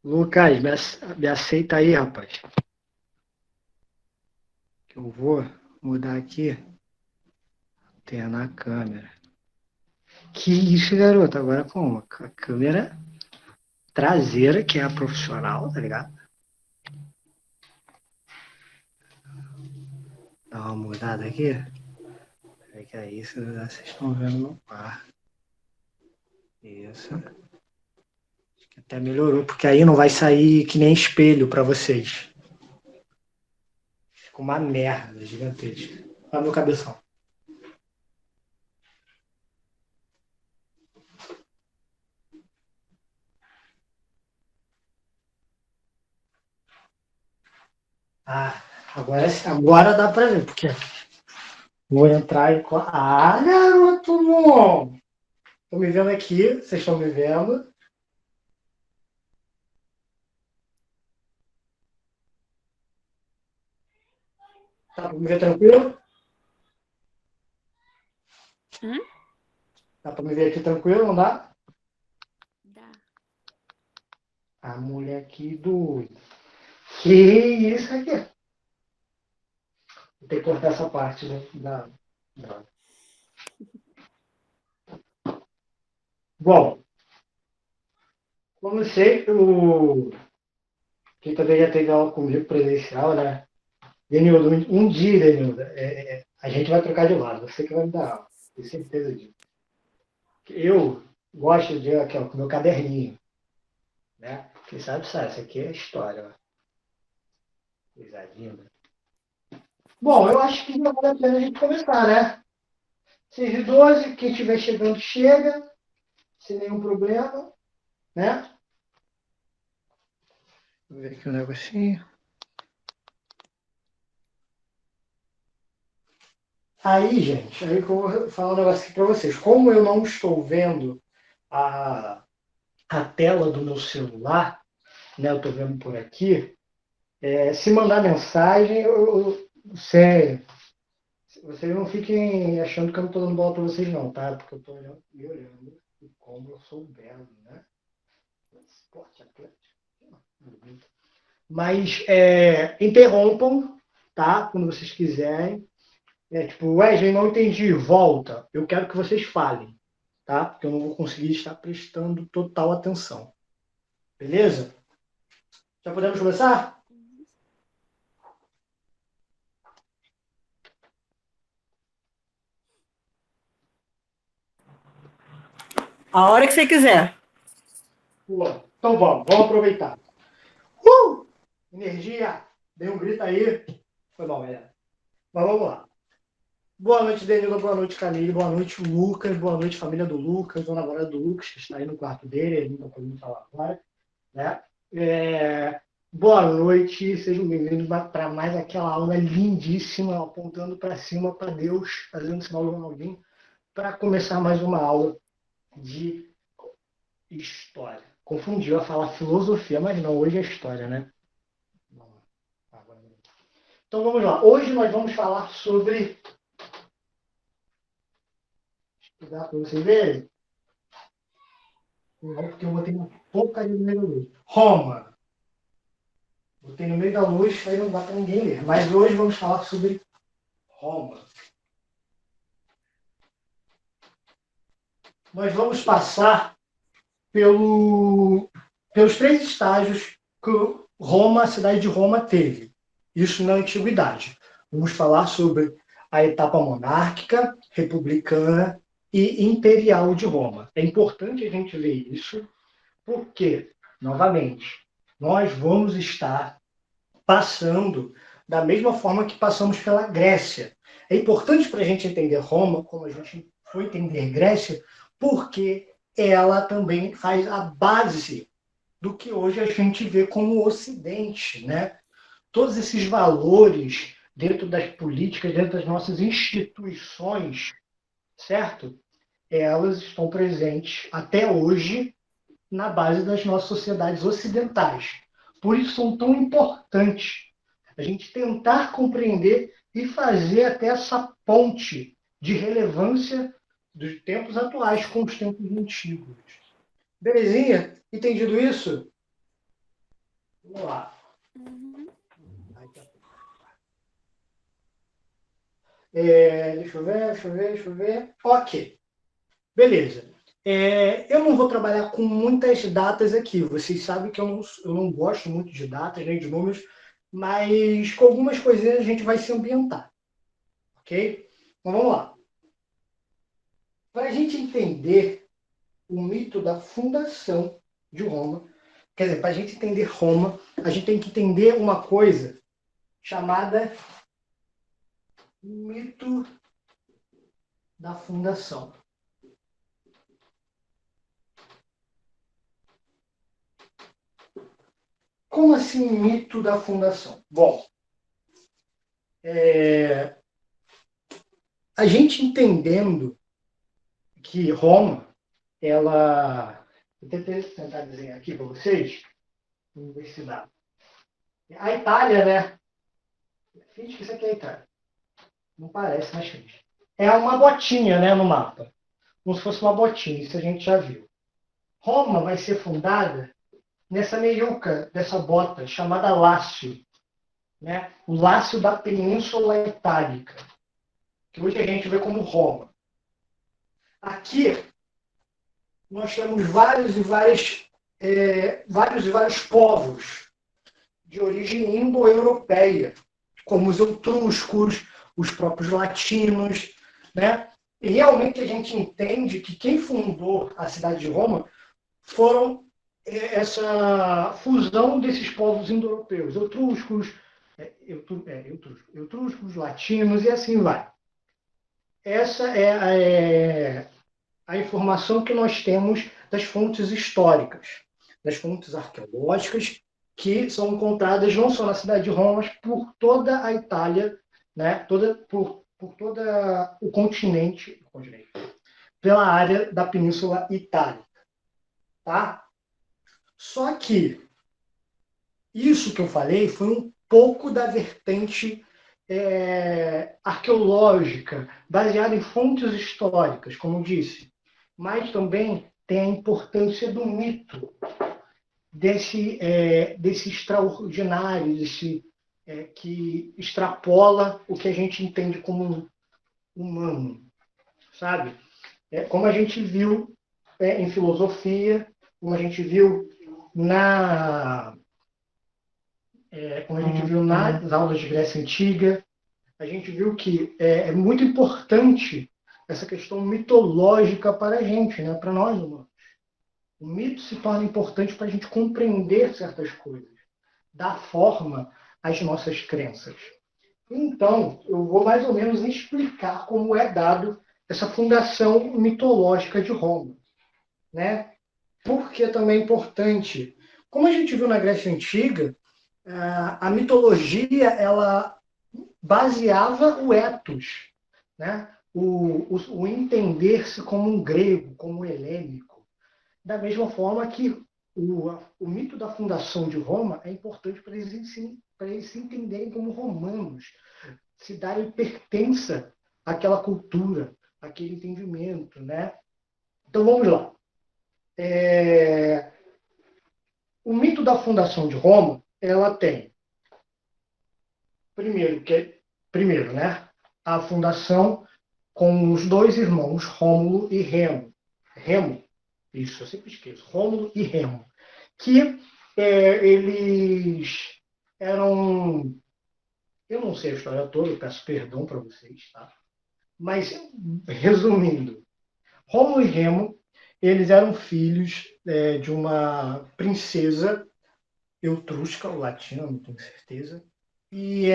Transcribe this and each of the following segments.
Lucas, me aceita aí, rapaz. Que eu vou mudar aqui. Tem na câmera. Que isso, garoto? Agora como? A câmera traseira, que é a profissional, tá ligado? Dá uma mudada aqui. Peraí que é isso, vocês estão vendo no par. Isso. Acho que até melhorou, porque aí não vai sair que nem espelho pra vocês. Fica uma merda gigantesca. Olha meu cabeção. Ah, agora dá pra ver, porque vou entrar e. Ah, garoto, bom! Estão me vendo aqui, vocês estão me vendo. Tá para me ver tranquilo? Hum? Dá para me ver aqui tranquilo, não dá? Dá. A mulher aqui do. Que isso aqui? Vou ter que cortar essa parte, né? Da. Bom, como sei, quem também já teve aula comigo presencial, né? Denildo, um dia, Denildo, a gente vai trocar de lado. Você que vai me dar aula. Tenho certeza disso. Eu gosto de aqui, ó, com meu caderninho, né? Quem sabe, isso aqui é história, ó. Coisa linda. Bom, eu acho que já vale a pena a gente começar, né? 6h12, quem estiver chegando, chega, sem nenhum problema, né? Vou ver aqui um negocinho. Aí, gente, aí que eu vou falar um negócio aqui para vocês. Como eu não estou vendo a, a tela do meu celular, né? Eu estou vendo por aqui. Se mandar mensagem, vocês não fiquem achando que eu não estou dando bola para vocês, não, tá? Porque eu estou me olhando e como eu sou belo, né? Esporte atlético. Mas interrompam, tá? Quando vocês quiserem. Tipo, Wesley, não entendi, volta. Eu quero que vocês falem, tá? Porque eu não vou conseguir estar prestando total atenção. Beleza? Já podemos começar? A hora que você quiser. Pô, então vamos aproveitar. Energia! Dei um grito aí. Foi mal, galera. Mas vamos lá. Boa noite, Danilo. Boa noite, Camille. Boa noite, Lucas. Boa noite, família do Lucas, o namorado do Lucas, que está aí no quarto dele. Ele não está podendo falar agora, né? Boa noite, sejam bem-vindos para mais aquela aula lindíssima, apontando para cima, para Deus, fazendo sinal do Ronaldinho, para começar mais uma aula de história. Confundiu a falar filosofia, mas não, hoje é história, né? Então vamos lá. Hoje nós vamos falar sobre. Dá para vocês verem? Porque eu botei uma porcaria no meio da luz. Roma. Botei no meio da luz, aí não dá para ninguém ler. Mas hoje vamos falar sobre Roma. Nós vamos passar pelos três estágios que Roma, a cidade de Roma teve. Isso na antiguidade. Vamos falar sobre a etapa monárquica, republicana e imperial de Roma. É importante a gente ver isso, porque, novamente, nós vamos estar passando da mesma forma que passamos pela Grécia. É importante para a gente entender Roma, como a gente foi entender Grécia, porque ela também faz a base do que hoje a gente vê como o Ocidente, né? Todos esses valores dentro das políticas, dentro das nossas instituições, certo? Elas estão presentes até hoje na base das nossas sociedades ocidentais. Por isso são tão importantes a gente tentar compreender e fazer até essa ponte de relevância dos tempos atuais com os tempos antigos. Belezinha? Entendido isso? Vamos lá. Uhum. Deixa eu ver. Ok, beleza. Eu não vou trabalhar com muitas datas aqui. Vocês sabem que eu não gosto muito de datas, nem de números, mas com algumas coisinhas a gente vai se ambientar, ok? Então vamos lá. Para a gente entender o mito da fundação de Roma, quer dizer, para a gente entender Roma, a gente tem que entender uma coisa chamada mito da fundação. Como assim mito da fundação? Bom, a gente entendendo que Roma, ela. Vou tentar desenhar aqui para vocês. Vamos ver se dá. A Itália, né? Finge que isso aqui é a Itália. Não parece, mas finge. É uma botinha, né, no mapa. Como se fosse uma botinha, isso a gente já viu. Roma vai ser fundada nessa meiuca dessa bota chamada Lácio, né? O Lácio da Península Itálica, que hoje a gente vê como Roma. Aqui nós temos vários e vários povos de origem indo-europeia, como os etruscos, os próprios latinos, né? E realmente a gente entende que quem fundou a cidade de Roma foram essa fusão desses povos indo-europeus, etruscos, latinos e assim vai. Essa a informação que nós temos das fontes históricas, das fontes arqueológicas, que são encontradas não só na cidade de Roma, mas por toda a Itália, né? Por todo o continente, pela área da Península Itálica. Tá? Só que isso que eu falei foi um pouco da vertente arqueológica, baseada em fontes históricas, como eu disse, mas também tem a importância do mito, desse extraordinário, que extrapola o que a gente entende como humano, sabe? Como a gente viu em filosofia, como a gente viu na como a gente viu nas aulas de Grécia Antiga, a gente viu que é muito importante essa questão mitológica para a gente, né? Para nós humanos. O mito se torna importante para a gente compreender certas coisas, dar forma às nossas crenças. Então, eu vou mais ou menos explicar como é dado essa fundação mitológica de Roma, né? Porque também é importante. Como a gente viu na Grécia Antiga, a mitologia ela baseava o ethos, né? O entender-se como um grego, como um helênico. Da mesma forma que o mito da fundação de Roma é importante para eles se entenderem como romanos, se darem pertença àquela cultura, àquele entendimento, né? Então vamos lá. O mito da fundação de Roma, ela tem primeiro, né, a fundação com os dois irmãos Rômulo e Remo. Remo, isso eu sempre esqueço, Rômulo e Remo, que eles eram, eu não sei a história toda, eu peço perdão para vocês, tá? Mas resumindo, Rômulo e Remo, eles eram filhos de uma princesa etrusca, ou latina, não tenho certeza, e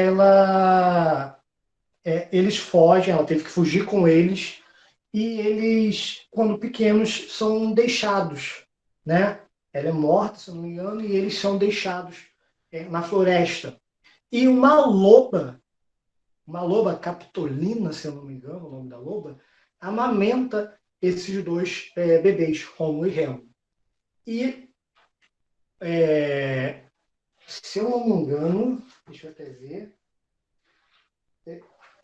eles fogem, ela teve que fugir com eles, e eles, quando pequenos, são deixados, né? Ela é morta, se não me engano, e eles são deixados na floresta. E uma loba capitolina, se eu não me engano, o nome da loba, amamenta esses dois bebês, Rômulo e Remo. E, se eu não me engano, deixa eu até ver,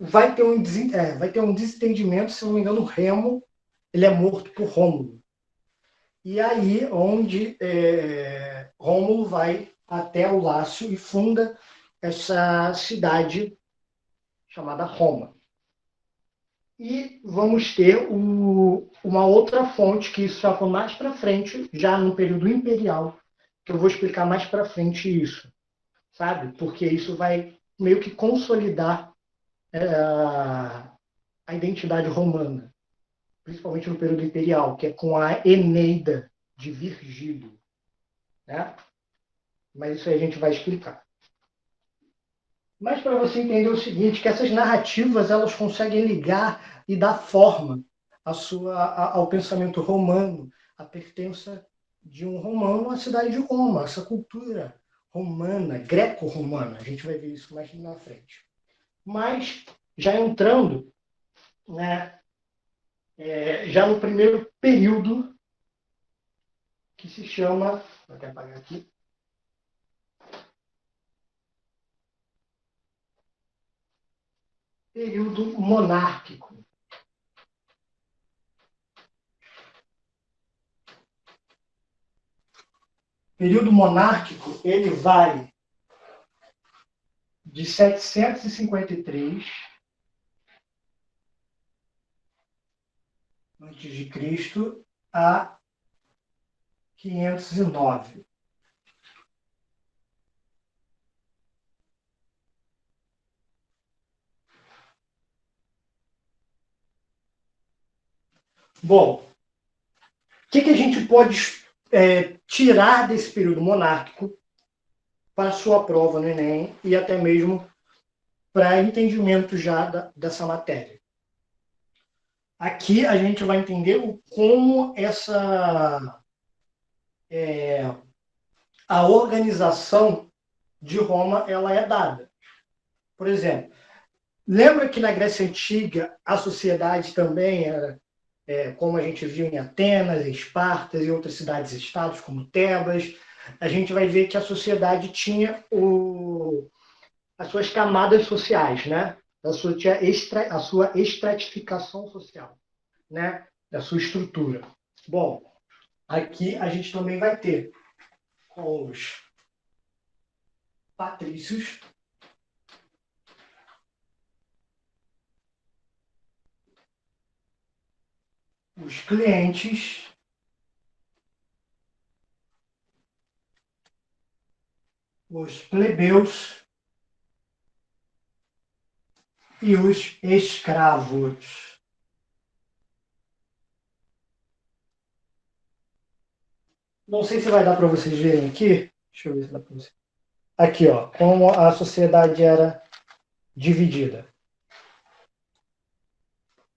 vai ter um desentendimento, se eu não me engano, o Remo ele é morto por Rômulo. E aí onde Rômulo vai até o Lácio e funda essa cidade chamada Roma. E vamos ter uma outra fonte, que isso já foi mais para frente, já no período imperial, que eu vou explicar mais para frente isso, sabe? Porque isso vai meio que consolidar a identidade romana, principalmente no período imperial, que é com a Eneida de Virgílio, né? Mas isso aí a gente vai explicar. Mas para você entender o seguinte, que essas narrativas elas conseguem ligar e dar forma ao pensamento romano, a pertença de um romano à cidade de Roma, essa cultura romana, greco-romana. A gente vai ver isso mais na frente. Mas, já entrando, né, já no primeiro período, que se chama... Vou até apagar aqui. Período monárquico. Período monárquico, ele vai de 753 antes de Cristo a 509. Bom, o que a gente pode tirar desse período monárquico para a sua prova no Enem e até mesmo para entendimento já dessa matéria? Aqui a gente vai entender como a organização de Roma ela é dada. Por exemplo, lembra que na Grécia Antiga a sociedade também era, como a gente viu em Atenas, Esparta e outras cidades-estados, como Tebas? A gente vai ver que a sociedade tinha as suas camadas sociais, né? A sua estratificação social, né? Da sua estrutura. Bom, aqui a gente também vai ter os patrícios, os clientes, os plebeus e os escravos. Não sei se vai dar para vocês verem aqui. Deixa eu ver se dá para vocês. Aqui, ó, como a sociedade era dividida.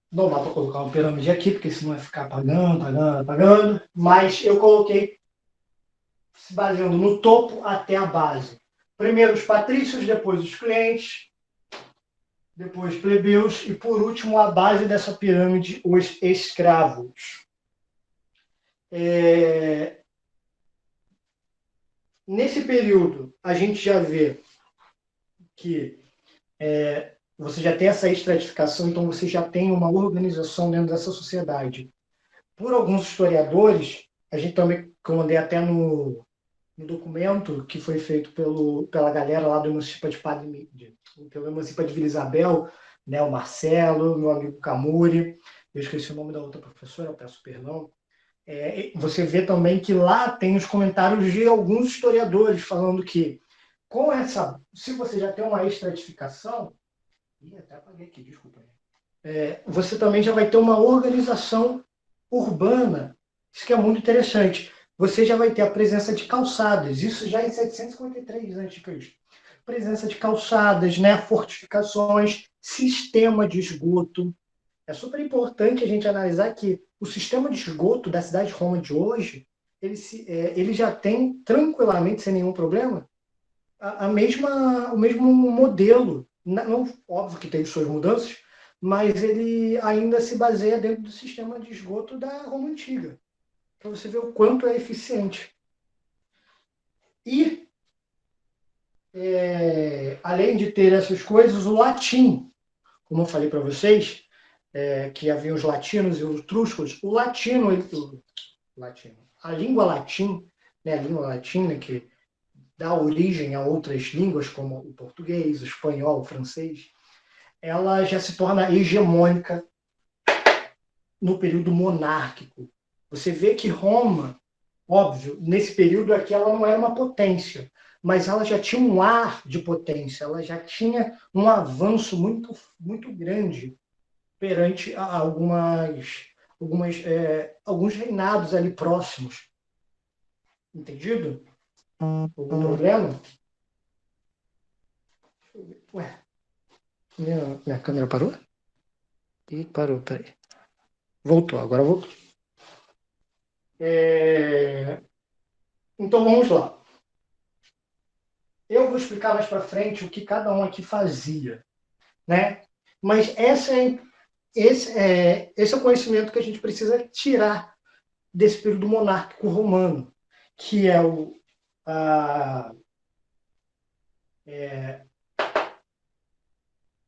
Não dá para colocar uma pirâmide aqui, porque senão vai ficar apagando, apagando, apagando. Mas eu coloquei se baseando no topo até a base. Primeiro os patrícios, depois os clientes, depois os plebeus e, por último, a base dessa pirâmide, os escravos. Nesse período, a gente já vê que você já tem essa estratificação, então você já tem uma organização dentro dessa sociedade. Por alguns historiadores, a gente também, como eu andei até no documento que foi feito pela galera lá do Emancipa pelo Emancipa de Vila Isabel, né, o Marcelo, meu amigo Camuri, eu esqueci o nome da outra professora, peço perdão. Você vê também que lá tem os comentários de alguns historiadores falando que se você já tem uma estratificação, até apaguei aqui, desculpa. Você também já vai ter uma organização urbana. Isso que é muito interessante. Você já vai ter a presença de calçadas, isso já em 753 a.C. Presença de calçadas, né, fortificações, sistema de esgoto. É super importante a gente analisar que o sistema de esgoto da cidade de Roma de hoje, ele já tem tranquilamente, sem nenhum problema, o mesmo modelo. Não, óbvio que tem suas mudanças, mas ele ainda se baseia dentro do sistema de esgoto da Roma Antiga, para você ver o quanto é eficiente. E, além de ter essas coisas, o latim, como eu falei para vocês, que havia os latinos e os etruscos, a língua latim, né, a língua latina, que dá origem a outras línguas, como o português, o espanhol, o francês, ela já se torna hegemônica no período monárquico. Você vê que Roma, óbvio, nesse período aqui ela não era uma potência, mas ela já tinha um ar de potência, ela já tinha um avanço muito, muito grande perante a alguns reinados ali próximos. Entendido? Algum problema? Ué, minha câmera parou? Ih, parou, peraí. Voltou, agora voltou. Então vamos lá. Eu vou explicar mais para frente o que cada um aqui fazia, né? Mas esse é o conhecimento que a gente precisa tirar desse período monárquico romano, que é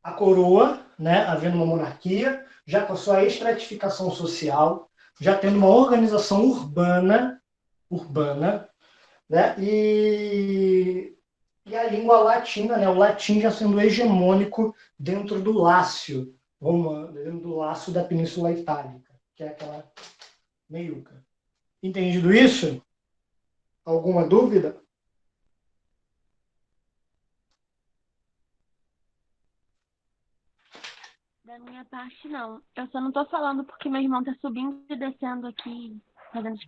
a coroa, né, havendo uma monarquia, já com a sua estratificação social, já tendo uma organização urbana, né, e a língua latina, né, o latim já sendo hegemônico dentro do Lácio romano, dentro do Lácio da Península Itálica, que é aquela meiuca. Entendido isso? Alguma dúvida? Da minha parte, não. Eu só não tô falando porque meu irmão tá subindo e descendo aqui, fazendo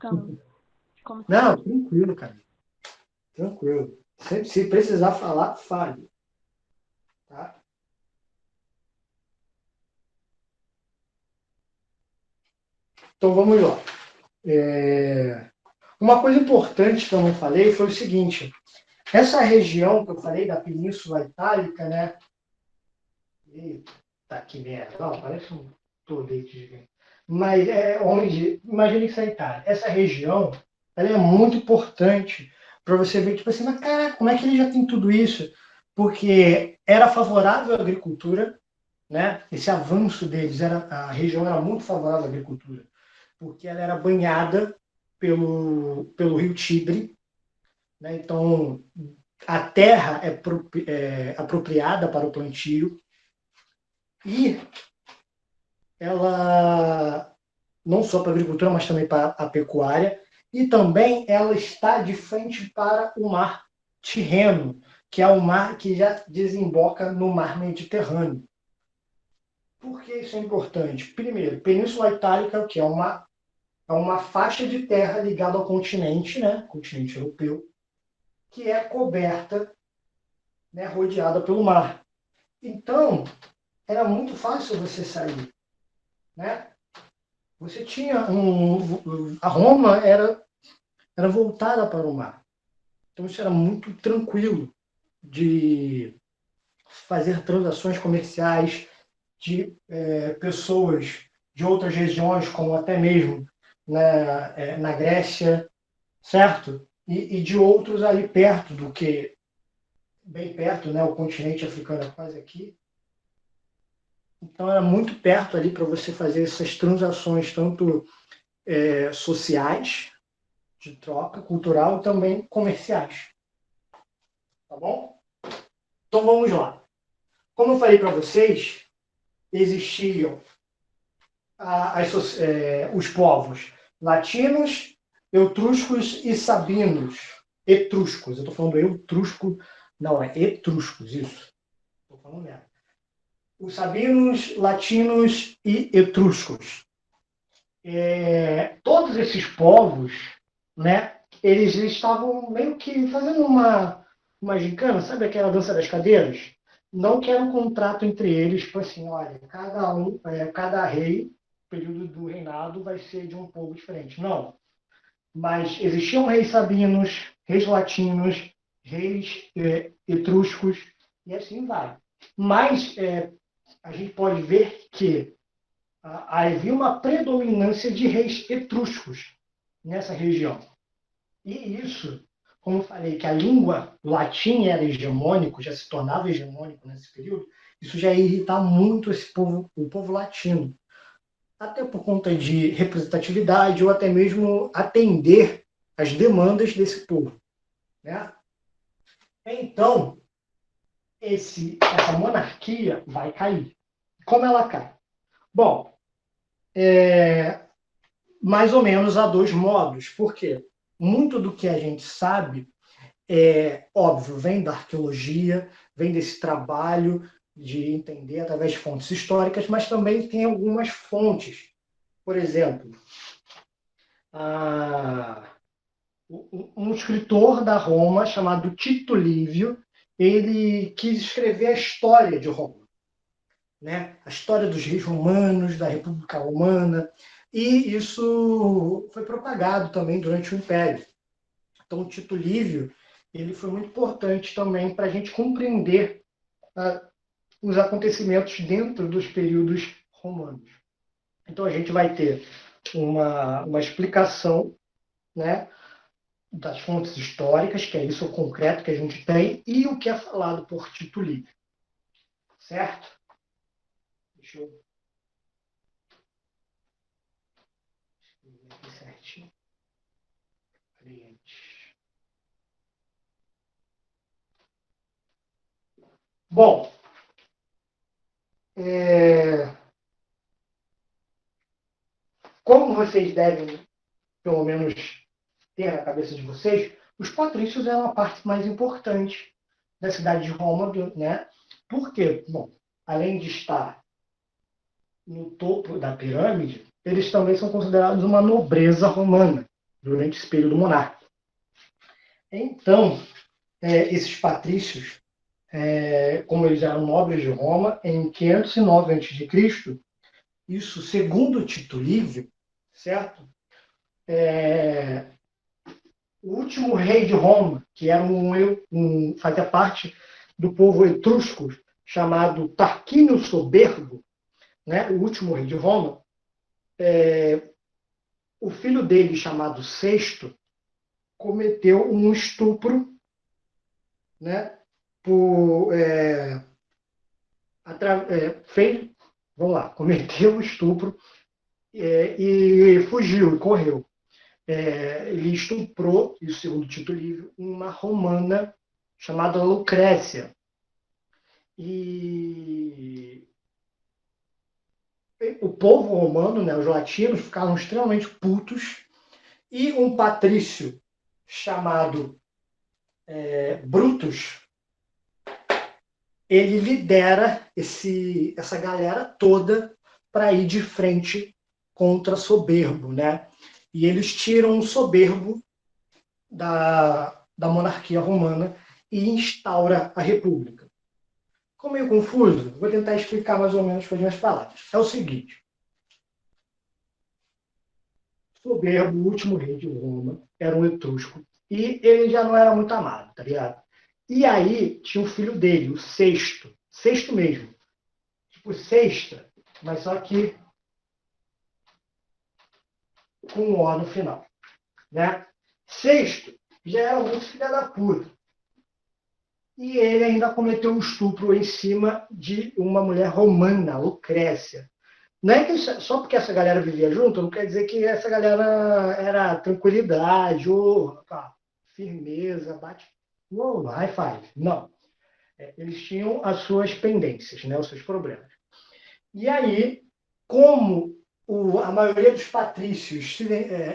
como se Não, tranquilo, cara. Tranquilo. Se precisar falar, fale. Tá? Então vamos lá. Uma coisa importante que eu não falei foi o seguinte: essa região que eu falei da Península Itálica, né? Eita, que merda. Não, parece um torrete gigante. Mas é onde. Imagine que isso é a Itália. Essa região ela é muito importante para você ver, tipo assim, mas cara, como é que ele já tem tudo isso? Porque era favorável à agricultura, né? Esse avanço deles, a região era muito favorável à agricultura, porque ela era banhada pelo rio Tibre, né? Então a terra é apropriada para o plantio e ela não só para a agricultura, mas também para a pecuária, e também ela está de frente para o mar Tirreno, que é o mar que já desemboca no mar Mediterrâneo. Por que isso é importante? Primeiro, Península Itálica, que é uma faixa de terra ligada ao continente, né, continente europeu, que é coberta, né, rodeada pelo mar. Então, era muito fácil você sair, né? Você tinha a Roma era voltada para o mar. Então isso era muito tranquilo de fazer transações comerciais de pessoas de outras regiões, como até mesmo na Grécia, certo? E de outros ali perto do que, bem perto, né? O continente africano é quase aqui. Então era muito perto ali para você fazer essas transações, tanto sociais, de troca cultural e também comerciais. Tá bom? Então vamos lá. Como eu falei para vocês, existiam os povos latinos, etruscos e sabinos. Etruscos, eu estou falando etrusco, não, é etruscos, isso. Estou falando mesmo. Os sabinos, latinos e etruscos. Todos esses povos, né, eles estavam meio que fazendo uma gincana, sabe aquela dança das cadeiras? Não que era um contrato entre eles, tipo assim, olha, cada rei, período do reinado, vai ser de um povo diferente. Não. Mas existiam reis sabinos, reis latinos, reis etruscos, e assim vai. Mas a gente pode ver que havia uma predominância de reis etruscos nessa região. E isso, como eu falei, que a língua latim era hegemônico, já se tornava hegemônico nesse período, isso já ia irritar muito o povo latino. Até por conta de representatividade ou até mesmo atender às demandas desse povo, né? Então, essa monarquia vai cair. Como ela cai? Bom, mais ou menos há dois modos. Por quê? Muito do que a gente sabe, óbvio, vem da arqueologia, vem desse trabalho de entender através de fontes históricas, mas também tem algumas fontes. Por exemplo, a, um escritor da Roma chamado Tito Livio, ele quis escrever a história de Roma, né? A história dos reis romanos, da República Romana, e isso foi propagado também durante o Império. Então, o Tito Livio ele foi muito importante também para a gente compreender os acontecimentos dentro dos períodos romanos. Então, a gente vai ter uma explicação, né, das fontes históricas, que é isso o concreto que a gente tem, e o que é falado por Tito Livio. Certo? Deixa eu ver aqui certinho. Bom, como vocês devem, pelo menos, ter na cabeça de vocês, os patrícios eram a parte mais importante da cidade de Roma, né? Por quê? Bom, além de estar no topo da pirâmide, eles também são considerados uma nobreza romana durante esse período monárquico. Então, esses patrícios, como eles eram nobres de Roma, em 509 a.C., isso segundo Tito Livio, certo? O último rei de Roma, que era fazia parte do povo etrusco, chamado Tarquínio Soberbo, né? O último rei de Roma, o filho dele, chamado Sexto, cometeu um estupro, né? Cometeu um estupro e fugiu, correu. Ele estuprou, isso segundo Tito Livio, uma romana chamada Lucrécia. E o povo romano, né, os latinos, ficaram extremamente putos, e um patrício chamado Brutus, ele lidera essa galera toda para ir de frente contra Soberbo, né? E eles tiram o Soberbo da monarquia romana e instaura a república. Ficou meio confuso? Vou tentar explicar mais ou menos com as minhas palavras. É o seguinte: Soberbo, o último rei de Roma, era um etrusco e ele já não era muito amado, tá ligado? E aí tinha o filho dele, o Sexto, Sexto mesmo, tipo Sexta, mas só que com um O no final, né? Sexto já era muito filha da puta. E ele ainda cometeu um estupro em cima de uma mulher romana, Lucrécia. Não é que só porque essa galera vivia junto, não quer dizer que essa galera era tranquilidade, ou firmeza, bate, high five. Não. Eles tinham as suas pendências, né, os seus problemas. E aí, como a maioria dos patrícios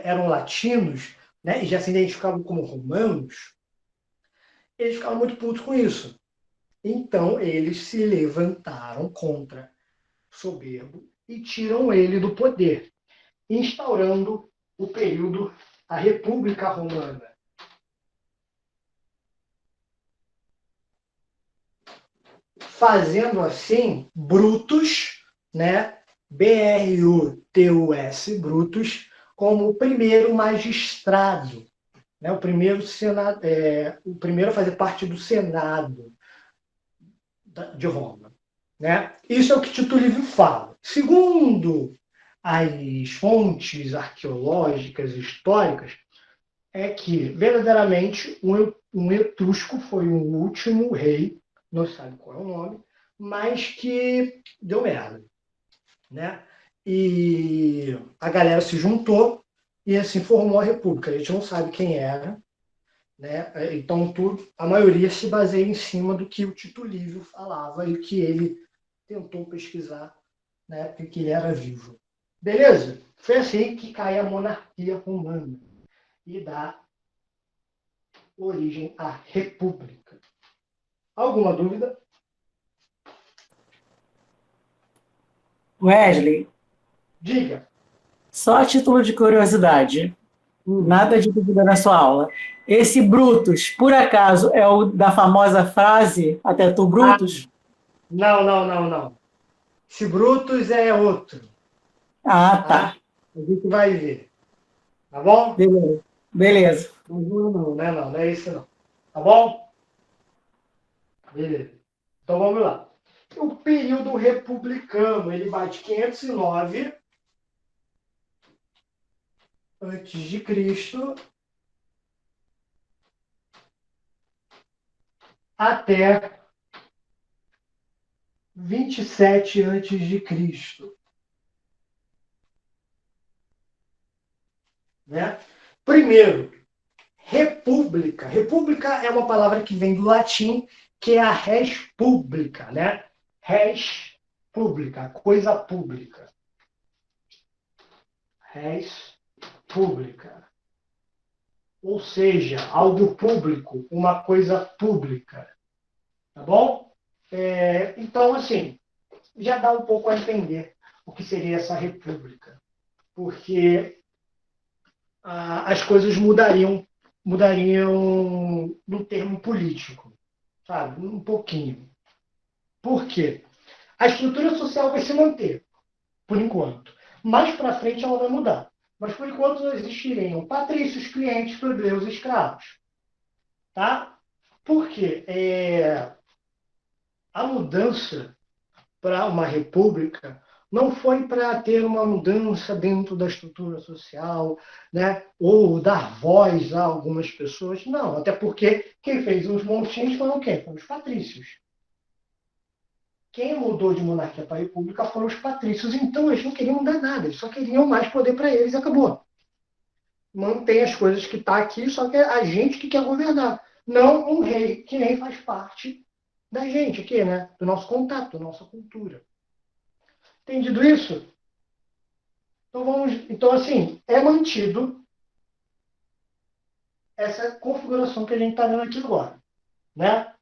eram latinos, né, e já se identificavam como romanos, eles ficaram muito putos com isso. Então, eles se levantaram contra Soberbo e tiram ele do poder, instaurando o período, a República Romana. Fazendo assim, Brutus, né, Brutus, Brutus, como o primeiro magistrado, né, o primeiro a fazer parte do Senado de Roma. Né? Isso é o que Tito Livio fala. Segundo as fontes arqueológicas e históricas, é que, verdadeiramente, um etrusco foi o último rei, não se sabe qual é o nome, mas que deu merda. Né? E a galera se juntou e assim formou a República. A gente não sabe quem era, né? Então, a maioria se baseia em cima do que o Tito Livio falava e que ele tentou pesquisar na época que ele era vivo. Beleza? Foi assim que cai a monarquia romana e dá origem à república. Alguma dúvida? Wesley, Diga. só a título de curiosidade, nada de dúvida na sua aula. Esse Brutus, por acaso, é o da famosa frase, até tu, Brutus? Não, não, não, não. Se Brutus é outro, Ah, tá? tá. A gente vai ver. Tá bom? Beleza. Beleza. Não, não, não, não, não é isso não. Tá bom? Beleza. Então vamos lá. O período republicano, ele vai de 509 antes de Cristo até 27 antes de Cristo, né? Primeiro, república. República é uma palavra que vem do latim, que é a res publica, né? Res pública, coisa pública. Res pública. Ou seja, algo público, uma coisa pública. Tá bom? Então, assim, já dá um pouco a entender o que seria essa república. Porque as coisas mudariam no termo político, sabe? Um pouquinho. Por quê? A estrutura social vai se manter, por enquanto. Mais para frente ela vai mudar. Mas por enquanto existiriam patrícios, clientes, plebeus e escravos. Tá? Por quê? A mudança para uma república não foi para ter uma mudança dentro da estrutura social, né? Ou dar voz a algumas pessoas. Não, até porque quem fez os montins foram quem? Foram os patrícios. Quem mudou de monarquia para república foram os patrícios. Então eles não queriam mudar nada, eles só queriam mais poder para eles e acabou. Mantém as coisas que está aqui, só que é a gente que quer governar. Não um rei, que nem faz parte da gente aqui, né? Do nosso contato, da nossa cultura. Entendido isso? Então assim, é mantido essa configuração que a gente está vendo aqui agora, né?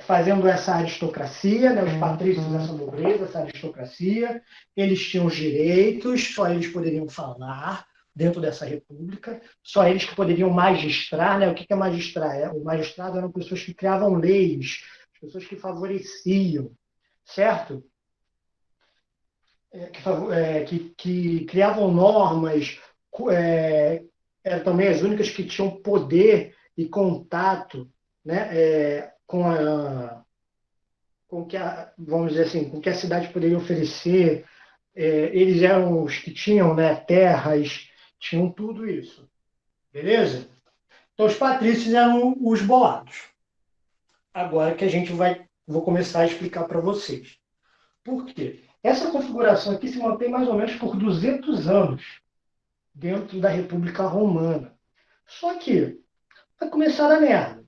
Fazendo essa aristocracia, né? Os patrícios, essa nobreza, essa aristocracia, eles tinham os direitos, só eles poderiam falar dentro dessa república, só eles que poderiam magistrar, né? O que é magistrar? O magistrado eram pessoas que criavam leis, pessoas que favoreciam, certo? Que criavam normas, eram também as únicas que tinham poder e contato, né, com que vamos dizer assim, com que a cidade poderia oferecer. Eles eram os que tinham, né, terras, tinham tudo isso. Beleza? Então os patrícios eram os bolados. Agora que vou começar a explicar para vocês. Por quê? Essa configuração aqui se mantém mais ou menos por 200 anos dentro da República Romana. Só que vai começar a merda.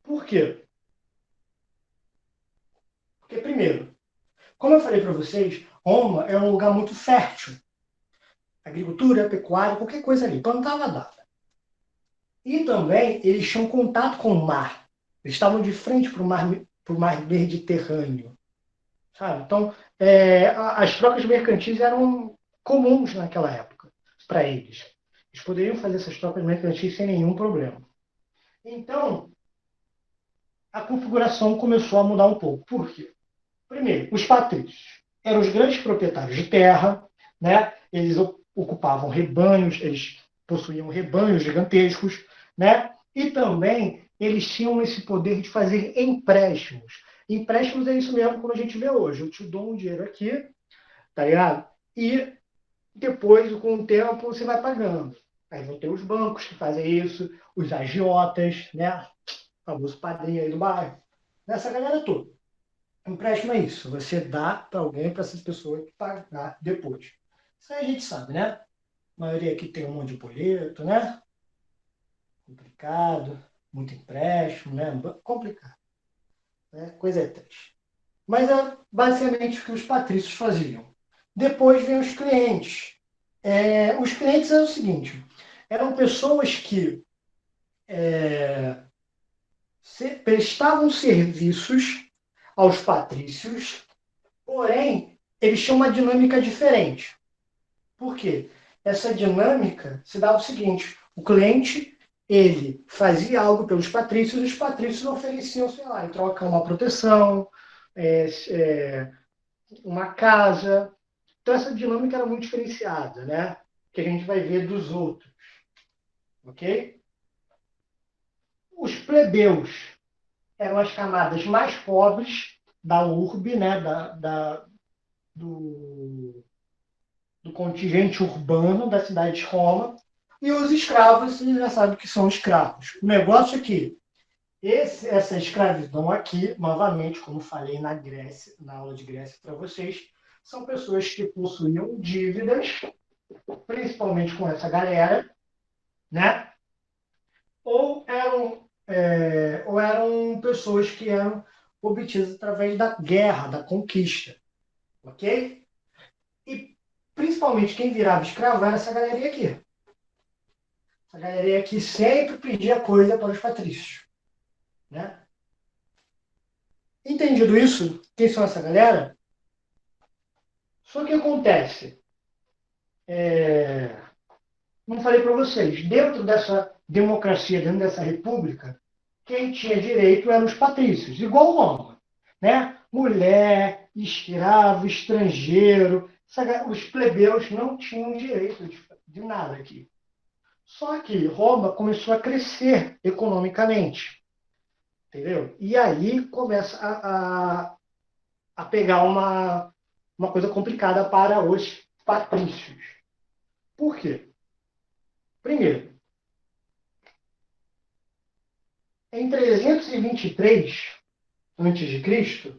Por quê? Porque, primeiro, como eu falei para vocês, Roma é um lugar muito fértil. Agricultura, pecuária, qualquer coisa ali, plantava dava. E também eles tinham contato com o mar. Eles estavam de frente para o mar Mediterrâneo. Sabe? Então, as trocas mercantis eram comuns naquela época para eles. Eles poderiam fazer essas trocas mercantis sem nenhum problema. Então, a configuração começou a mudar um pouco. Por quê? Primeiro, os patrícios eram os grandes proprietários de terra, né? Eles ocupavam rebanhos, eles possuíam rebanhos gigantescos, né? E também eles tinham esse poder de fazer empréstimos. Empréstimos é isso mesmo como a gente vê hoje. Eu te dou um dinheiro aqui, tá ligado? E depois, com o tempo, você vai pagando. Aí vão ter os bancos que fazem isso, os agiotas, né? O famoso padrinho aí do bairro. Nessa galera toda. Empréstimo é isso. Você dá para alguém, para essa pessoa pagar depois. Isso aí a gente sabe, né? A maioria aqui tem um monte de boleto, né? Complicado, muito empréstimo, né? Complicado, né? Coisa é triste. Mas é basicamente o que os patrícios faziam. Depois vem os clientes. Os clientes é o seguinte, eram pessoas que prestavam serviços aos patrícios, porém, eles tinham uma dinâmica diferente. Por quê? Essa dinâmica se dava o seguinte, o cliente, ele fazia algo pelos patrícios e os patrícios ofereciam, sei lá, em troca uma proteção, é, é, uma casa. Então, essa dinâmica era muito diferenciada, né? Que a gente vai ver dos outros, ok? Os plebeus eram as camadas mais pobres da urbe, né? Do, do contingente urbano da cidade de Roma. E os escravos, você já sabe que são escravos. O negócio é que essa escravidão aqui, novamente, como falei na Grécia, na aula de Grécia para vocês, são pessoas que possuíam dívidas, principalmente com essa galera, né? Ou eram pessoas que eram obtidas através da guerra, da conquista, ok? E principalmente quem virava escravo era essa galerinha aqui. Essa galerinha aqui sempre pedia coisa para os patrícios, né? Entendido isso, quem são essa galera? Só que acontece, não falei para vocês, dentro dessa democracia, dentro dessa república, quem tinha direito eram os patrícios, igual Roma, né? Mulher, escravo, estrangeiro, os plebeus não tinham direito de nada aqui. Só que Roma começou a crescer economicamente, entendeu? E aí começa a pegar uma coisa complicada para os patrícios. Por quê? Primeiro, em 323 a.C.,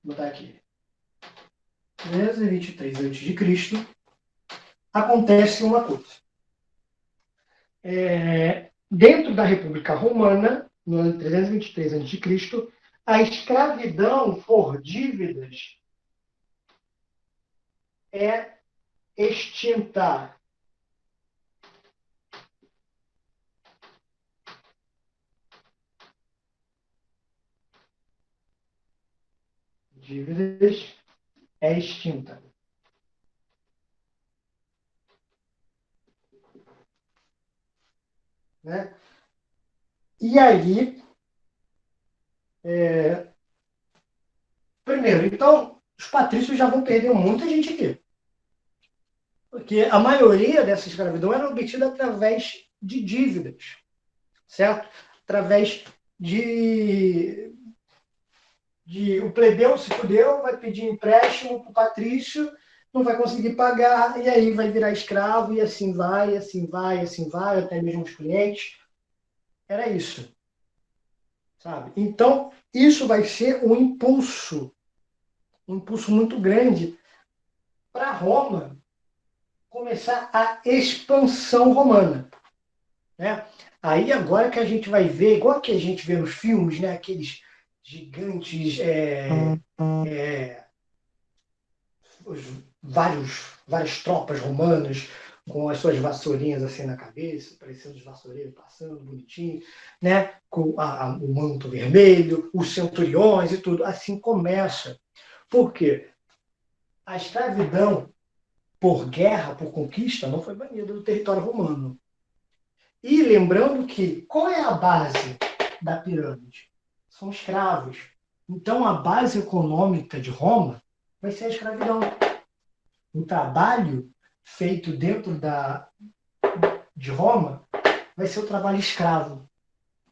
vou botar aqui, 323 a.C., acontece uma coisa. Dentro da República Romana, no ano 323 a.C., a escravidão por dívidas é extinta. Dívidas é extinta. Né? E aí, primeiro, então, os patrícios já vão perder muita gente aqui. Porque a maioria dessa escravidão era obtida através de dívidas, certo? Através o plebeu se fudeu, vai pedir empréstimo para o patrício, não vai conseguir pagar, e aí vai virar escravo, e assim vai, assim vai, assim vai, até mesmo os clientes. Era isso, sabe? Então, isso vai ser um impulso muito grande para Roma começar a expansão romana, né? Aí agora que a gente vai ver, igual que a gente vê nos filmes, né? Aqueles gigantes, os várias tropas romanas com as suas vassourinhas assim na cabeça, parecendo os vassoureiros passando bonitinho, né? Com o manto vermelho, os centuriões e tudo. Assim começa. Por quê? A escravidão por guerra, por conquista, não foi banida do território romano. E lembrando que qual é a base da pirâmide? São escravos. Então a base econômica de Roma vai ser a escravidão. O trabalho feito dentro de Roma vai ser o trabalho escravo,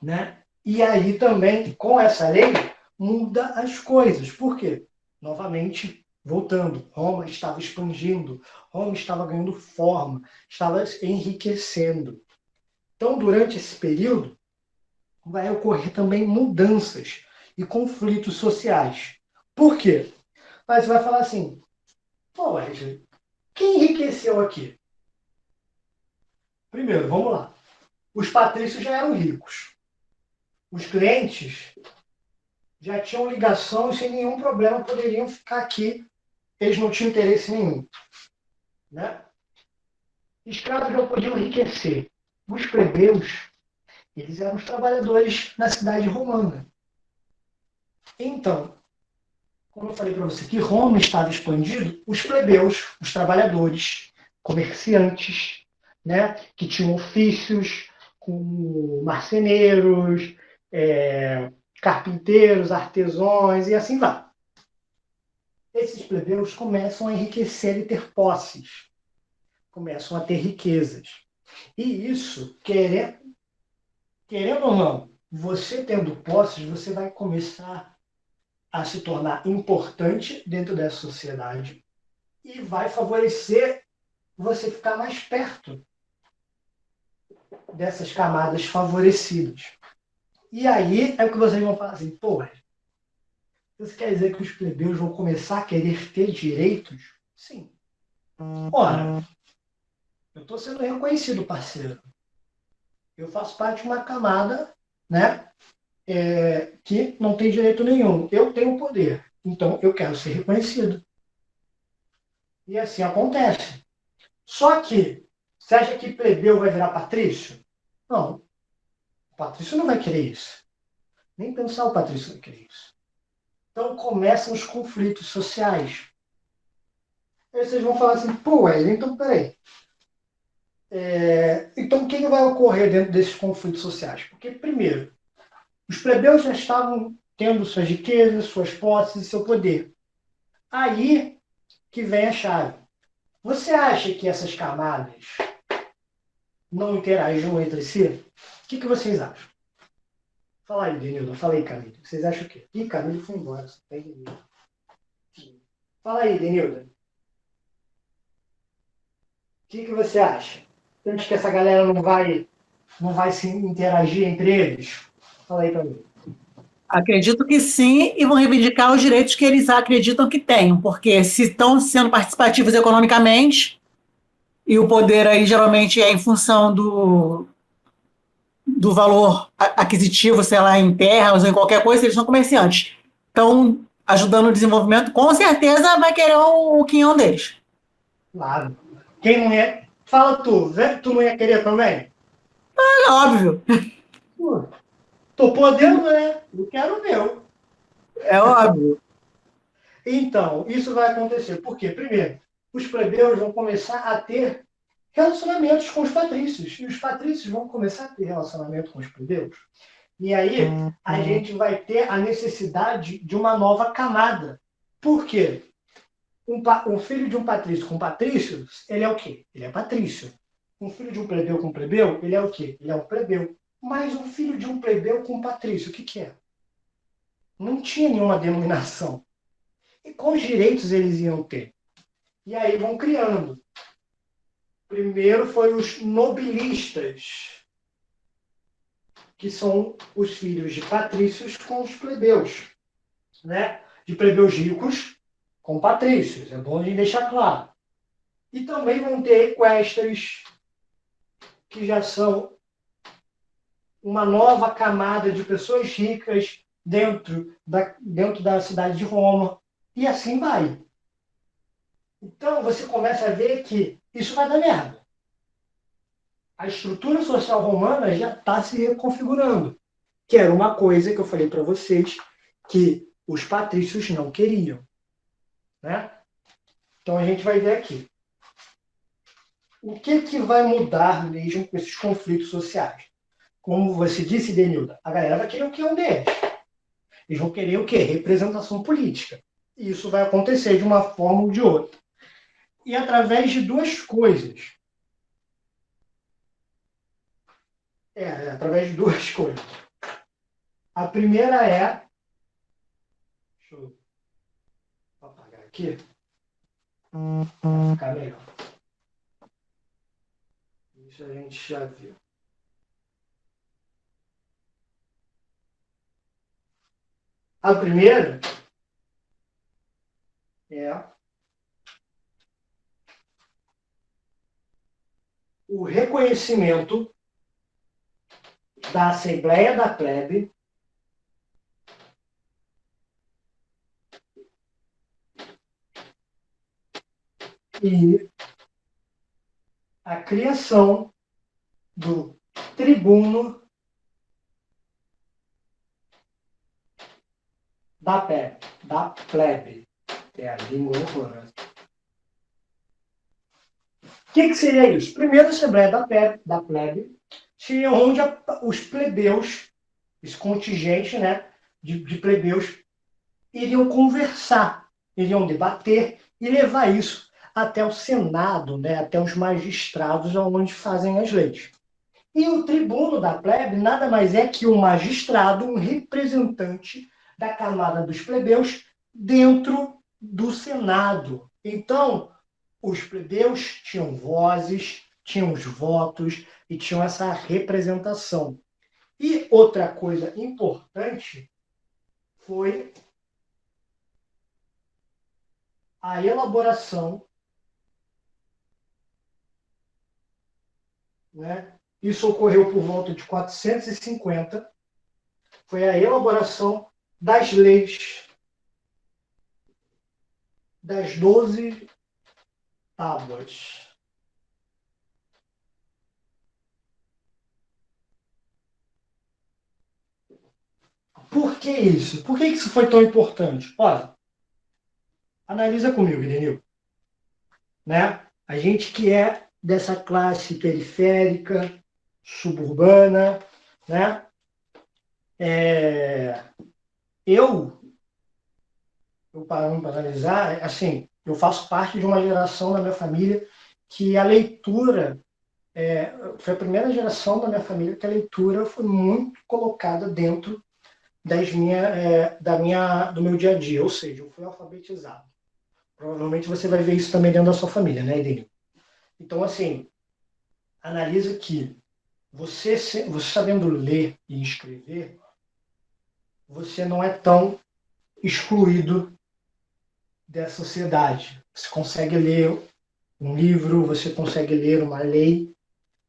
né? E aí também, com essa lei, muda as coisas. Por quê? Novamente, voltando, Roma estava expandindo, Roma estava ganhando forma, estava enriquecendo. Então, durante esse período, vai ocorrer também mudanças e conflitos sociais. Por quê? Mas você vai falar assim, pô, Wesley, quem enriqueceu aqui? Primeiro, vamos lá. os patrícios já eram ricos. Os clientes já tinham ligação e sem nenhum problema poderiam ficar aqui. Eles não tinham interesse nenhum. Né? Escravos não podiam enriquecer. Os plebeus, eles eram os trabalhadores na cidade romana. Então, como eu falei para você que Roma estava expandido, os plebeus, os trabalhadores, comerciantes, né, que tinham ofícios como marceneiros, carpinteiros, artesãos e assim vai. Esses plebeus começam a enriquecer e ter posses, começam a ter riquezas. E isso, querendo ou não, você tendo posses, você vai começar a se tornar importante dentro dessa sociedade e vai favorecer você ficar mais perto dessas camadas favorecidas. E aí é o que vocês vão falar assim, pô, isso quer dizer que os plebeus vão começar a querer ter direitos? Sim. Ora, eu estou sendo reconhecido, parceiro. Eu faço parte de uma camada, né, que não tem direito nenhum. Eu tenho poder, então eu quero ser reconhecido. E assim acontece. Só que, você acha que plebeu vai virar patrício? Não. O patrício não vai querer isso. Nem pensar o patrício vai querer isso. Então começam os conflitos sociais. Aí vocês vão falar assim, pô, então peraí. Então o que vai ocorrer dentro desses conflitos sociais? Porque, primeiro, os plebeus já estavam tendo suas riquezas, suas posses e seu poder. Aí que vem a chave. Você acha que essas camadas não interagiam entre si? O que vocês acham? Fala aí, Denildo. Fala aí, Camilo. Vocês acham o quê? Ih, Camilo foi embora. Só tem Denildo. Fala aí, Denildo. O que você acha? Você acha que essa galera não vai se interagir entre eles? Fala aí pra mim. Acredito que sim, e vão reivindicar os direitos que eles acreditam que tenham, porque se estão sendo participativos economicamente, e o poder aí geralmente é em função do valor aquisitivo, sei lá, em terras ou em qualquer coisa, eles são comerciantes. Estão ajudando o desenvolvimento, com certeza vai querer o quinhão deles. Claro. Quem não ia... Fala tu. Tu não ia querer também? É óbvio, Pô, tô podendo, né? Eu quero o meu. é óbvio. Então, isso vai acontecer. Por quê? Primeiro, os plebeus vão começar a ter relacionamentos com os patrícios. E os patrícios vão começar a ter relacionamento com os plebeus. E aí, a gente vai ter a necessidade de uma nova camada. Por quê? Um filho de um patrício com patrícios, ele é o quê? Ele é patrício. Um filho de um plebeu com plebeu, ele é o quê? Ele é um plebeu. Mas um filho de um plebeu com patrício, o que é? Não tinha nenhuma denominação. E quais direitos eles iam ter? E aí vão criando. Primeiro foram os nobilistas, que são os filhos de patrícios com os plebeus, né? De plebeus ricos com patrícios, é bom a gente deixar claro. E também vão ter equestres, que já são uma nova camada de pessoas ricas dentro da cidade de Roma, e assim vai. Então você começa a ver que isso vai dar merda. A estrutura social romana já está se reconfigurando, que era uma coisa que eu falei para vocês que os patrícios não queriam. Né? Então a gente vai ver aqui. O que vai mudar mesmo com esses conflitos sociais? Como você disse, Denilda, a galera vai querer o que é um deles. Eles vão querer o quê? Representação política. E isso vai acontecer de uma forma ou de outra. E através de duas coisas. Através de duas coisas. A primeira é... Deixa eu apagar aqui. Para ficar melhor. Isso a gente já viu. A primeira é o reconhecimento da Assembleia da Plebe, e a criação do tribuno da plebe. É a língua horrorosa. O que seria isso? Primeiro, a Assembleia da Plebe seria onde os plebeus, esse contingente, né, de plebeus, iriam conversar, iriam debater e levar isso até o Senado, né, até os magistrados, onde fazem as leis. E o tribuno da plebe nada mais é que um magistrado, um representante da camada dos plebeus dentro do Senado. Então, os plebeus tinham vozes, tinham os votos e tinham essa representação. E outra coisa importante foi a elaboração, né? Isso ocorreu por volta de 450, foi a elaboração das leis das 12 tábuas. Por que isso? Por que isso foi tão importante? Olha, analisa comigo, Irenil. Né? A gente que é dessa classe periférica, suburbana, né? Eu parando para analisar, assim, eu faço parte de uma geração da minha família que a leitura foi a primeira geração da minha família que a leitura foi muito colocada dentro do meu dia a dia, ou seja, eu fui alfabetizado. Provavelmente você vai ver isso também dentro da sua família, né, Edenil? Então, assim, analisa que você sabendo ler e escrever, você não é tão excluído da sociedade. Você consegue ler um livro, você consegue ler uma lei.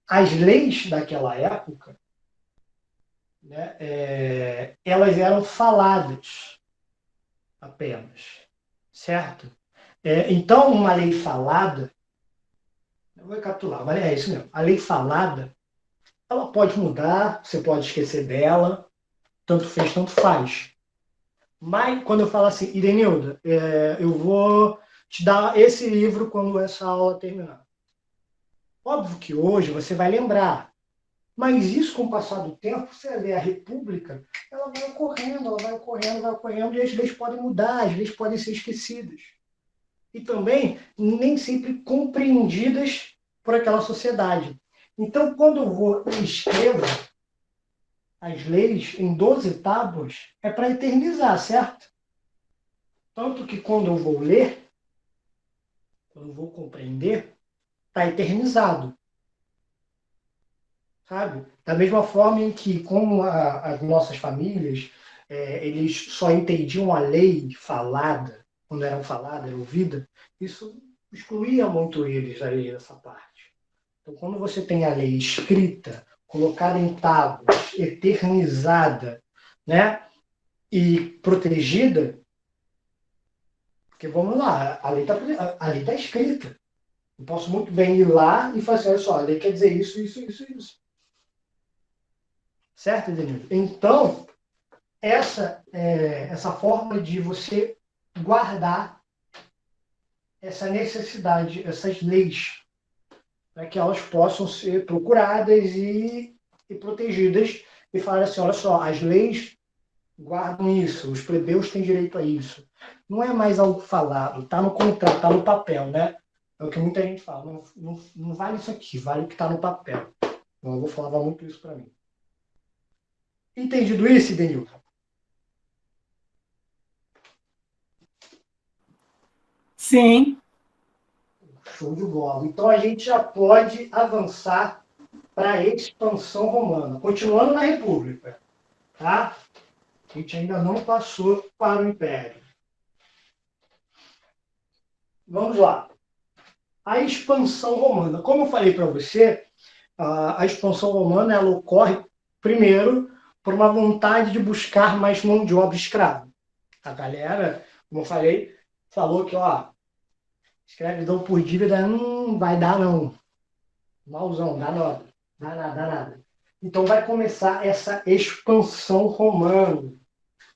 As leis daquela época, né, elas eram faladas apenas, certo? Então, uma lei falada, eu vou recapitular, mas é isso mesmo. A lei falada, ela pode mudar, você pode esquecer dela, tanto fez, tanto faz. Mas, quando eu falo assim, Irenilda, eu vou te dar esse livro quando essa aula terminar. Óbvio que hoje você vai lembrar, mas isso, com o passar do tempo, você vê a República, ela vai ocorrendo, e as leis podem mudar, as leis podem ser esquecidas. E também nem sempre compreendidas por aquela sociedade. Então, quando eu vou e escrevo as leis em 12 tábuas, é para eternizar, certo? Tanto que quando eu vou ler, quando eu vou compreender, está eternizado. Sabe? Da mesma forma em que, como as nossas famílias, eles só entendiam a lei falada, quando era falada, era ouvida, isso excluía muito eles ali dessa parte. Então, quando você tem a lei escrita, colocada em tábuas, eternizada, né, e protegida, porque vamos lá, a lei tá escrita. Eu posso muito bem ir lá e falar assim, olha só, a lei quer dizer isso, isso, isso, isso. Certo, Denilson? Então, essa forma de você guardar essa necessidade, essas leis, para que elas possam ser procuradas e protegidas, e falar assim, olha só, as leis guardam isso, os plebeus têm direito a isso. Não é mais algo falado, está no contrato, está no papel, né? É o que muita gente fala, não vale isso aqui, vale o que está no papel. Meu avô falava muito isso para mim. Entendido isso, Denilson? Sim. Show de bola. Então a gente já pode avançar para a expansão romana. Continuando na República, tá? A gente ainda não passou para o Império. Vamos lá. A expansão romana. Como eu falei para você, a expansão romana ela ocorre Primeiro, por uma vontade de buscar mais mão de obra escrava. A galera, como eu falei, falou que, ó, escravidão por dívida não vai dar, não. Malzão, dá nada. Dá nada, dá nada. Então vai começar essa expansão romana,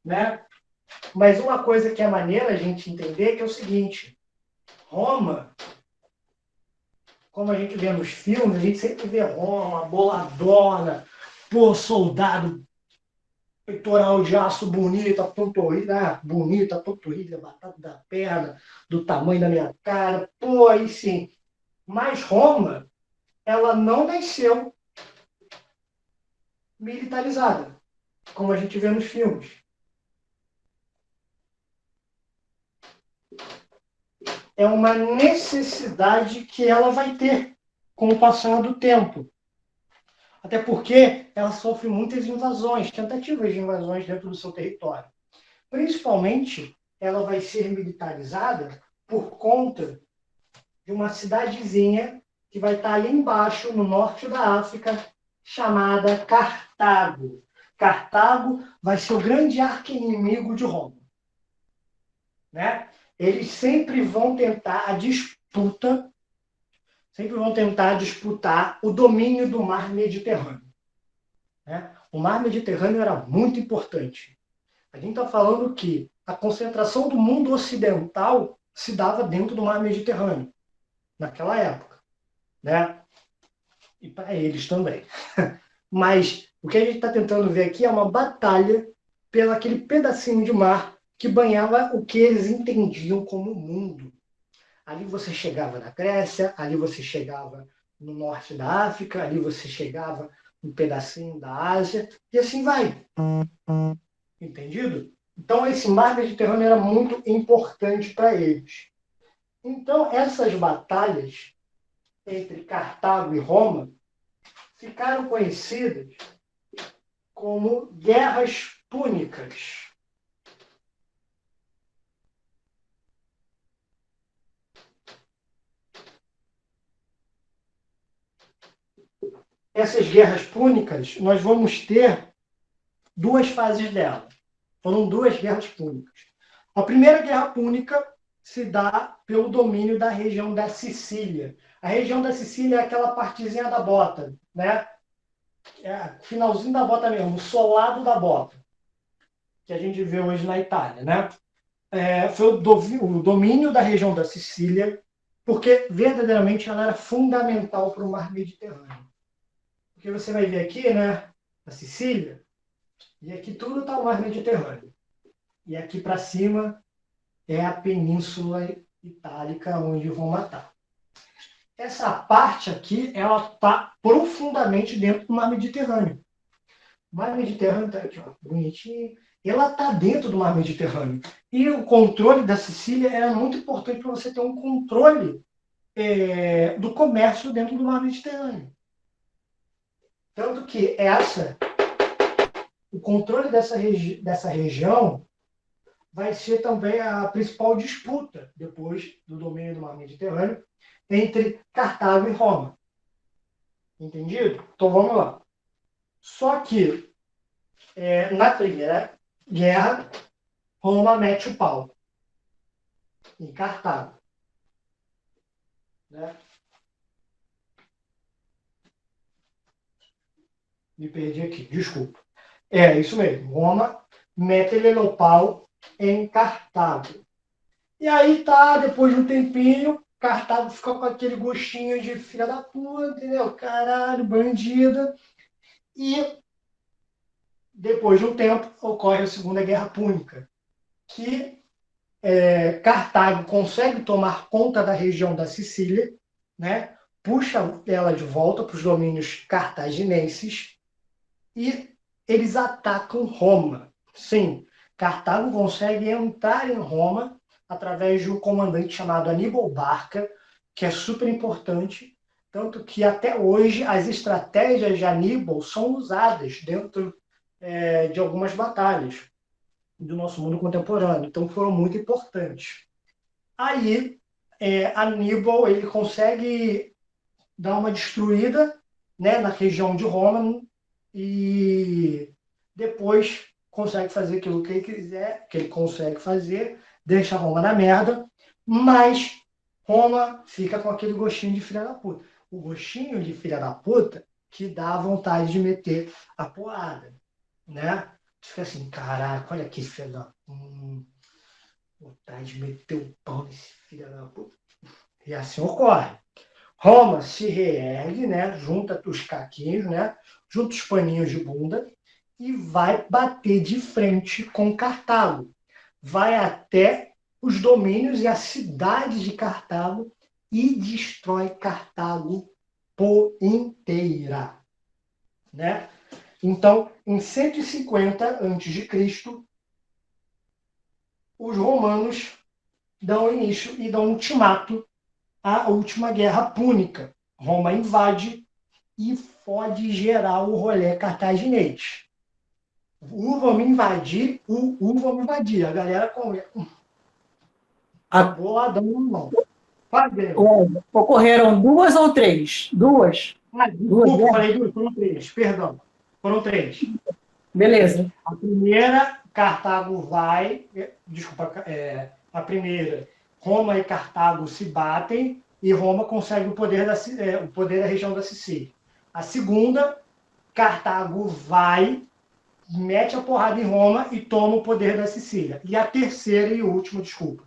né? Mas uma coisa que é maneira a gente entender que é o seguinte: Roma, como a gente vê nos filmes, a gente sempre vê Roma, boladona, pô, soldado, peitoral de aço bonita, panturrilha, batata da perna, do tamanho da minha cara, pô, aí sim. Mas Roma, ela não nasceu militarizada, como a gente vê nos filmes. É uma necessidade que ela vai ter com o passar do tempo. Até porque ela sofre muitas invasões, tentativas de invasões dentro do seu território. Principalmente, ela vai ser militarizada por conta de uma cidadezinha que vai estar ali embaixo, no norte da África, chamada Cartago. Cartago vai ser o grande arqui-inimigo de Roma, né? Eles sempre vão tentar disputar o domínio do mar Mediterrâneo, né? O mar Mediterrâneo era muito importante. A gente está falando que a concentração do mundo ocidental se dava dentro do mar Mediterrâneo, naquela época, né? E para eles também. Mas o que a gente está tentando ver aqui é uma batalha pelo aquele pedacinho de mar que banhava o que eles entendiam como mundo. Ali você chegava na Grécia, ali você chegava no norte da África, ali você chegava um pedacinho da Ásia, e assim vai. Entendido? Então, esse mar Mediterrâneo era muito importante para eles. Então, essas batalhas entre Cartago e Roma ficaram conhecidas como guerras púnicas. Essas guerras púnicas, nós vamos ter duas fases dela. Foram duas guerras púnicas. A primeira guerra púnica se dá pelo domínio da região da Sicília. A região da Sicília é aquela partezinha da bota, né? É finalzinho da bota mesmo, o solado da bota, que a gente vê hoje na Itália, né? Foi o domínio da região da Sicília, porque verdadeiramente ela era fundamental para o mar Mediterrâneo. Porque você vai ver aqui, né, a Sicília, e aqui tudo está o mar Mediterrâneo. E aqui para cima é a Península Itálica, onde Roma está. Essa parte aqui, ela está profundamente dentro do mar Mediterrâneo. O mar Mediterrâneo está aqui, ó, bonitinho. Ela está dentro do mar Mediterrâneo. E o controle da Sicília era muito importante para você ter um controle do comércio dentro do mar Mediterrâneo. Tanto que o controle dessa região vai ser também a principal disputa, depois do domínio do mar Mediterrâneo, entre Cartago e Roma. Entendido? Então vamos lá. Só que na primeira guerra, Roma mete o pau em Cartago, né? Me perdi aqui, desculpa. Isso mesmo. Roma mete-lhe o pau em Cartago. E aí tá, depois de um tempinho, Cartago fica com aquele gostinho de filha da puta, entendeu? Caralho, bandida. E depois de um tempo, ocorre a Segunda Guerra Púnica, que Cartago consegue tomar conta da região da Sicília, né? Puxa ela de volta para os domínios cartaginenses e eles atacam Roma. Sim, Cartago consegue entrar em Roma através de um comandante chamado Aníbal Barca, que é super importante, tanto que até hoje as estratégias de Aníbal são usadas dentro de algumas batalhas do nosso mundo contemporâneo, então foram muito importantes. Aí, Aníbal ele consegue dar uma destruída, né, na região de Roma, e depois consegue fazer aquilo que ele quiser, que ele consegue fazer, deixa Roma na merda, mas Roma fica com aquele gostinho de filha da puta. O gostinho de filha da puta que dá vontade de meter a porrada, né? Fica assim, caraca, olha aqui, filha da... vontade de meter o pau nesse filho da puta. E assim ocorre. Roma se reergue, né? Junta os caquinhos, né? Junta os paninhos de bunda e vai bater de frente com Cartago. Vai até os domínios e a cidade de Cartago e destrói Cartago por inteira, né? Então, em 150 a.C., os romanos dão início e dão ultimato à última guerra púnica. Roma invade e fode geral o rolê cartaginês. Vamos invadir, vamos invadir. A galera boladão na mão. Ocorreram 2 ou 3? 2? Desculpa, falei 2, foram 3, perdão. Foram 3. Beleza. A primeira, Cartago vai. Desculpa, a primeira, Roma e Cartago se batem e Roma consegue o poder da região da Sicília. A segunda, Cartago vai, mete a porrada em Roma e toma o poder da Sicília. E a terceira e última, desculpa,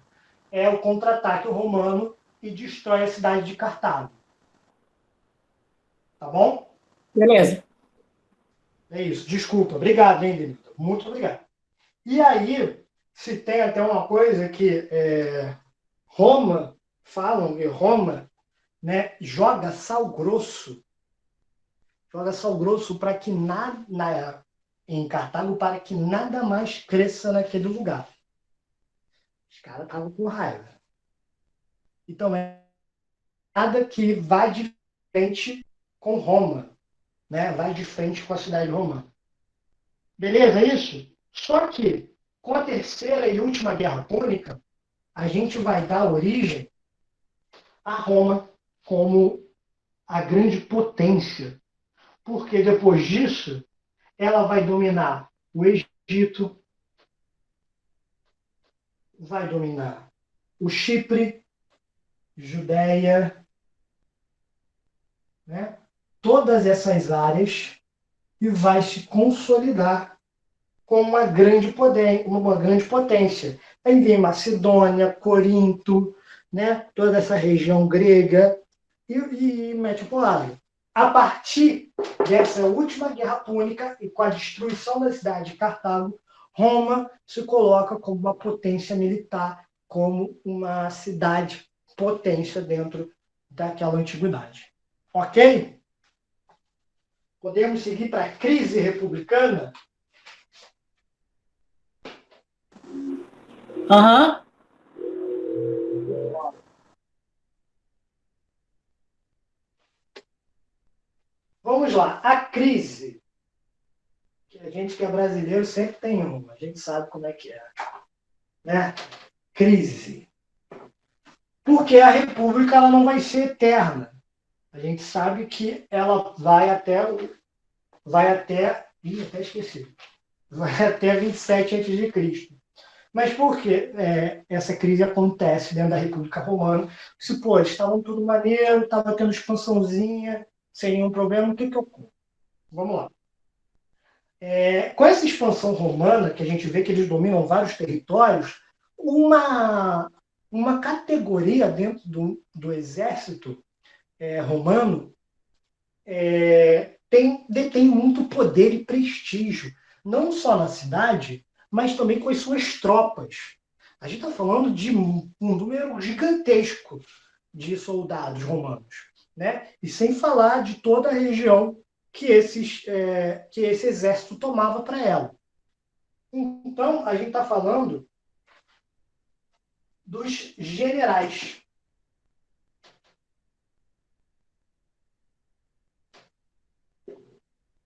é o contra-ataque romano e destrói a cidade de Cartago. Tá bom? Beleza. É isso. Desculpa. Obrigado, hein, Denilton? Muito obrigado. E aí, se tem até uma coisa que Roma, falam que Roma, né, joga sal grosso para que nada, em Cartago, para que nada mais cresça naquele lugar. Os caras estavam com raiva. Então, nada que vá de frente com Roma, né? Vai de frente com a cidade romana. Beleza, é isso? Só que, com a terceira e última guerra púnica, a gente vai dar origem a Roma como a grande potência. Porque depois disso, ela vai dominar o Egito, vai dominar o Chipre, Judéia, né? Todas essas áreas, e vai se consolidar como uma grande potência. Aí vem Macedônia, Corinto, né? Toda essa região grega, e mete o porrada. A partir dessa última guerra púnica e com a destruição da cidade de Cartago, Roma se coloca como uma potência militar, como uma cidade potência dentro daquela antiguidade. Ok? Podemos seguir para a crise republicana? Aham. Vamos lá. A crise. Que a gente que é brasileiro sempre tem uma. A gente sabe como é que é. Né? Crise. Porque a república ela não vai ser eterna. A gente sabe que ela vai até... até esqueci. Vai até 27 a.C. Mas por que essa crise acontece dentro da República Romana? Se, pô, estavam tudo maneiro, estava tendo expansãozinha, sem nenhum problema, o que ocorre? Vamos lá. Com essa expansão romana, que a gente vê que eles dominam vários territórios, uma categoria dentro do exército romano detém muito poder e prestígio, não só na cidade, mas também com as suas tropas. A gente está falando de um número gigantesco de soldados romanos, né? E sem falar de toda a região que esse exército tomava para ela. Então, a gente está falando dos generais.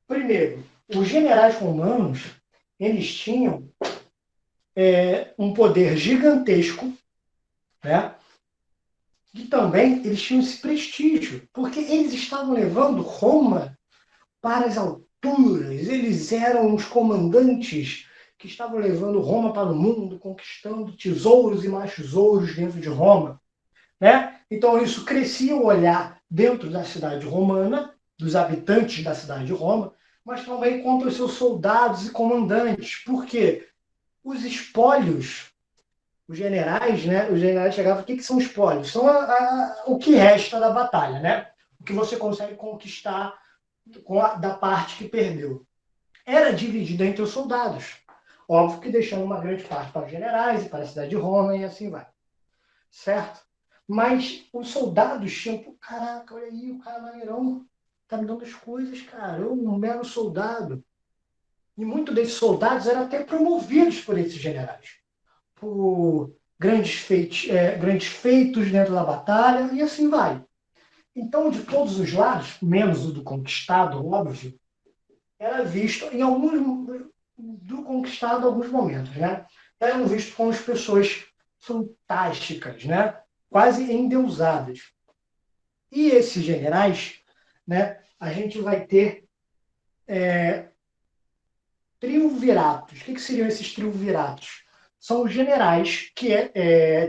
Primeiro, os generais romanos, eles tinham um poder gigantesco, né? E também eles tinham esse prestígio, porque eles estavam levando Roma para figuras, eles eram os comandantes que estavam levando Roma para o mundo, conquistando tesouros e mais tesouros dentro de Roma, né? Então isso crescia o olhar dentro da cidade romana, dos habitantes da cidade de Roma, mas também contra os seus soldados e comandantes. Por quê? Os espólios, os generais, né? Os generais chegavam, o que são espólios? São o que resta da batalha, né? O que você consegue conquistar da parte que perdeu. Era dividido entre os soldados. Óbvio que deixando uma grande parte para os generais e para a cidade de Roma e assim vai. Certo? Mas os soldados tinham, caraca, olha aí, o cara maneirão tá me dando as coisas, cara. Eu, um mero soldado. E muitos desses soldados eram até promovidos por esses generais. Por grandes feitos dentro da batalha, e assim vai. Então, de todos os lados, menos o do conquistado, óbvio, era visto em alguns do conquistado em alguns momentos, né? Eram vistos como as pessoas fantásticas, né? Quase endeusadas. E esses generais, né? A gente vai ter triunviratos. O que seriam esses triunviratos? São os generais que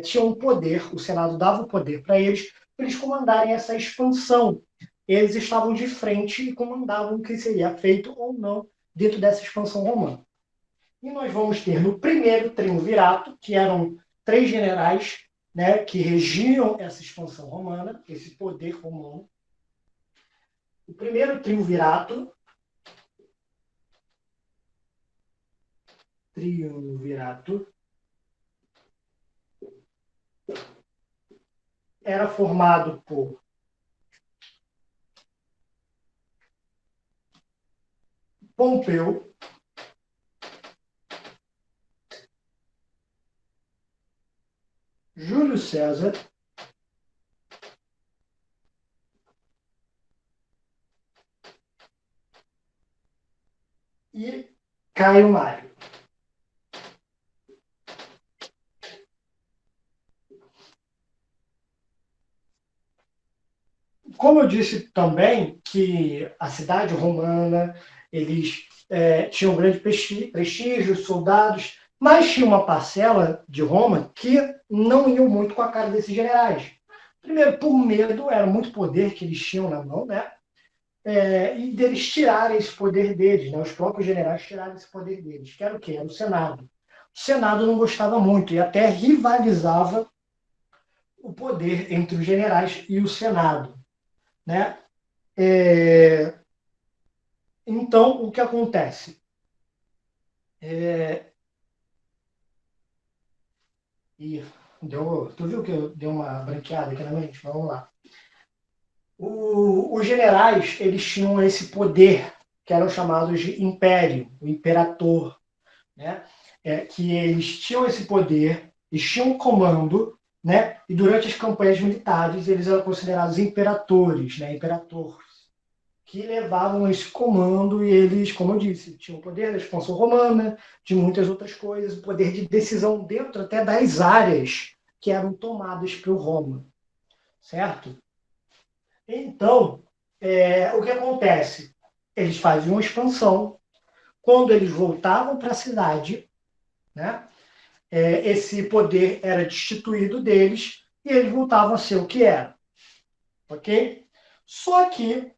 tinham poder, o Senado dava o poder para eles comandarem essa expansão. Eles estavam de frente e comandavam o que seria feito ou não dentro dessa expansão romana. E nós vamos ter no primeiro triunvirato, que eram 3 generais, né, que regiam essa expansão romana, esse poder romano. O primeiro triunvirato era formado por Pompeu, Júlio César e Caio Mário. Como eu disse também que a cidade romana, eles tinham grande prestígio, soldados, mas tinha uma parcela de Roma que não iam muito com a cara desses generais. Primeiro, por medo, era muito poder que eles tinham na mão, né? E deles tirarem esse poder deles, né? Os próprios generais tiraram esse poder deles, que era o quê? Era o Senado. O Senado não gostava muito e até rivalizava o poder entre os generais e o Senado, né? Então, o que acontece? Tu viu que eu dei uma branqueada aqui na mente? Vamos lá. Os generais, eles tinham esse poder, que eram chamados de império, o imperator, né? Que eles tinham esse poder, eles tinham um comando, né? E durante as campanhas militares, eles eram considerados imperatores, né? Imperator, que levavam esse comando e eles, como eu disse, tinham o poder da expansão romana, de muitas outras coisas, o poder de decisão dentro até das áreas que eram tomadas por Roma, certo? Então, o que acontece? Eles faziam uma expansão, quando eles voltavam para a cidade, né, esse poder era destituído deles e eles voltavam a ser o que era, ok? Só que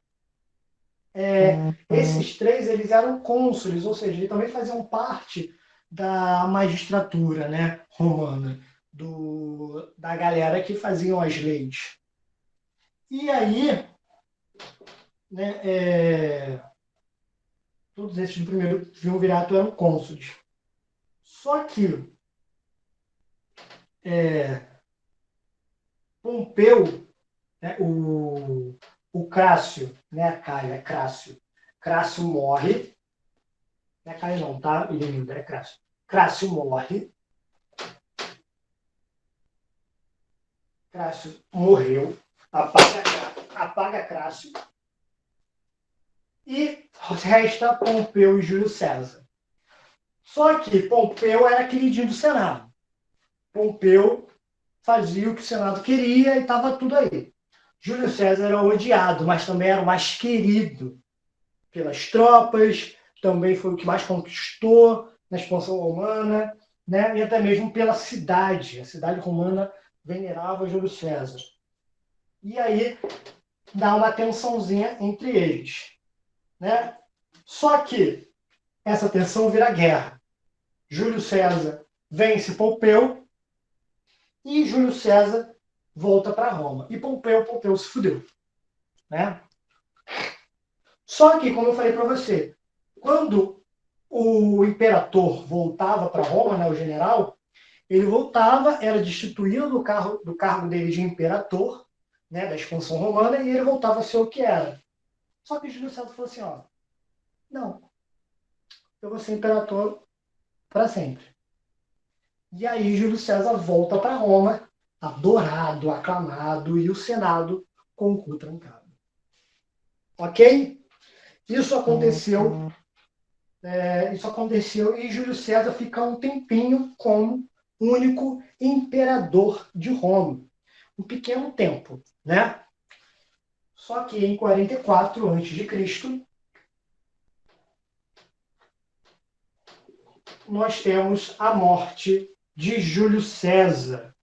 esses 3 eles eram cônsules, ou seja, eles também faziam parte da magistratura, né, romana, da galera que faziam as leis. E aí, né, todos esses do primeiro triunvirato eram cônsules. Só que Pompeu, né, o Crácio, né, Caio, é Crácio. Crácio morre. Não é Caio não, tá? Ele é Crácio. Crácio morre. Crácio morreu. Apaga Crácio. E resta Pompeu e Júlio César. Só que Pompeu era queridinho do Senado. Pompeu fazia o que o Senado queria e estava tudo aí. Júlio César era odiado, mas também era o mais querido. pelas tropas, também foi o que mais conquistou na expansão romana, né? E até mesmo pela cidade. A cidade romana venerava Júlio César. E aí dá uma tensãozinha entre eles, né? Só que essa tensão vira guerra. Júlio César vence Pompeu e Júlio César volta para Roma. E Pompeu se fudeu, né? Só que, como eu falei para você, quando o imperador voltava para Roma, né, o general, ele voltava, era destituído do cargo dele de imperador, né, da expansão romana, e ele voltava a ser o que era. Só que Júlio César falou assim, ó, não, eu vou ser imperador para sempre. E aí Júlio César volta para Roma, adorado, aclamado, e o Senado com o cu trancado. Ok? Isso aconteceu e Júlio César fica um tempinho como único imperador de Roma. Um pequeno tempo, né? Só que em 44 a.C., nós temos a morte de Júlio César.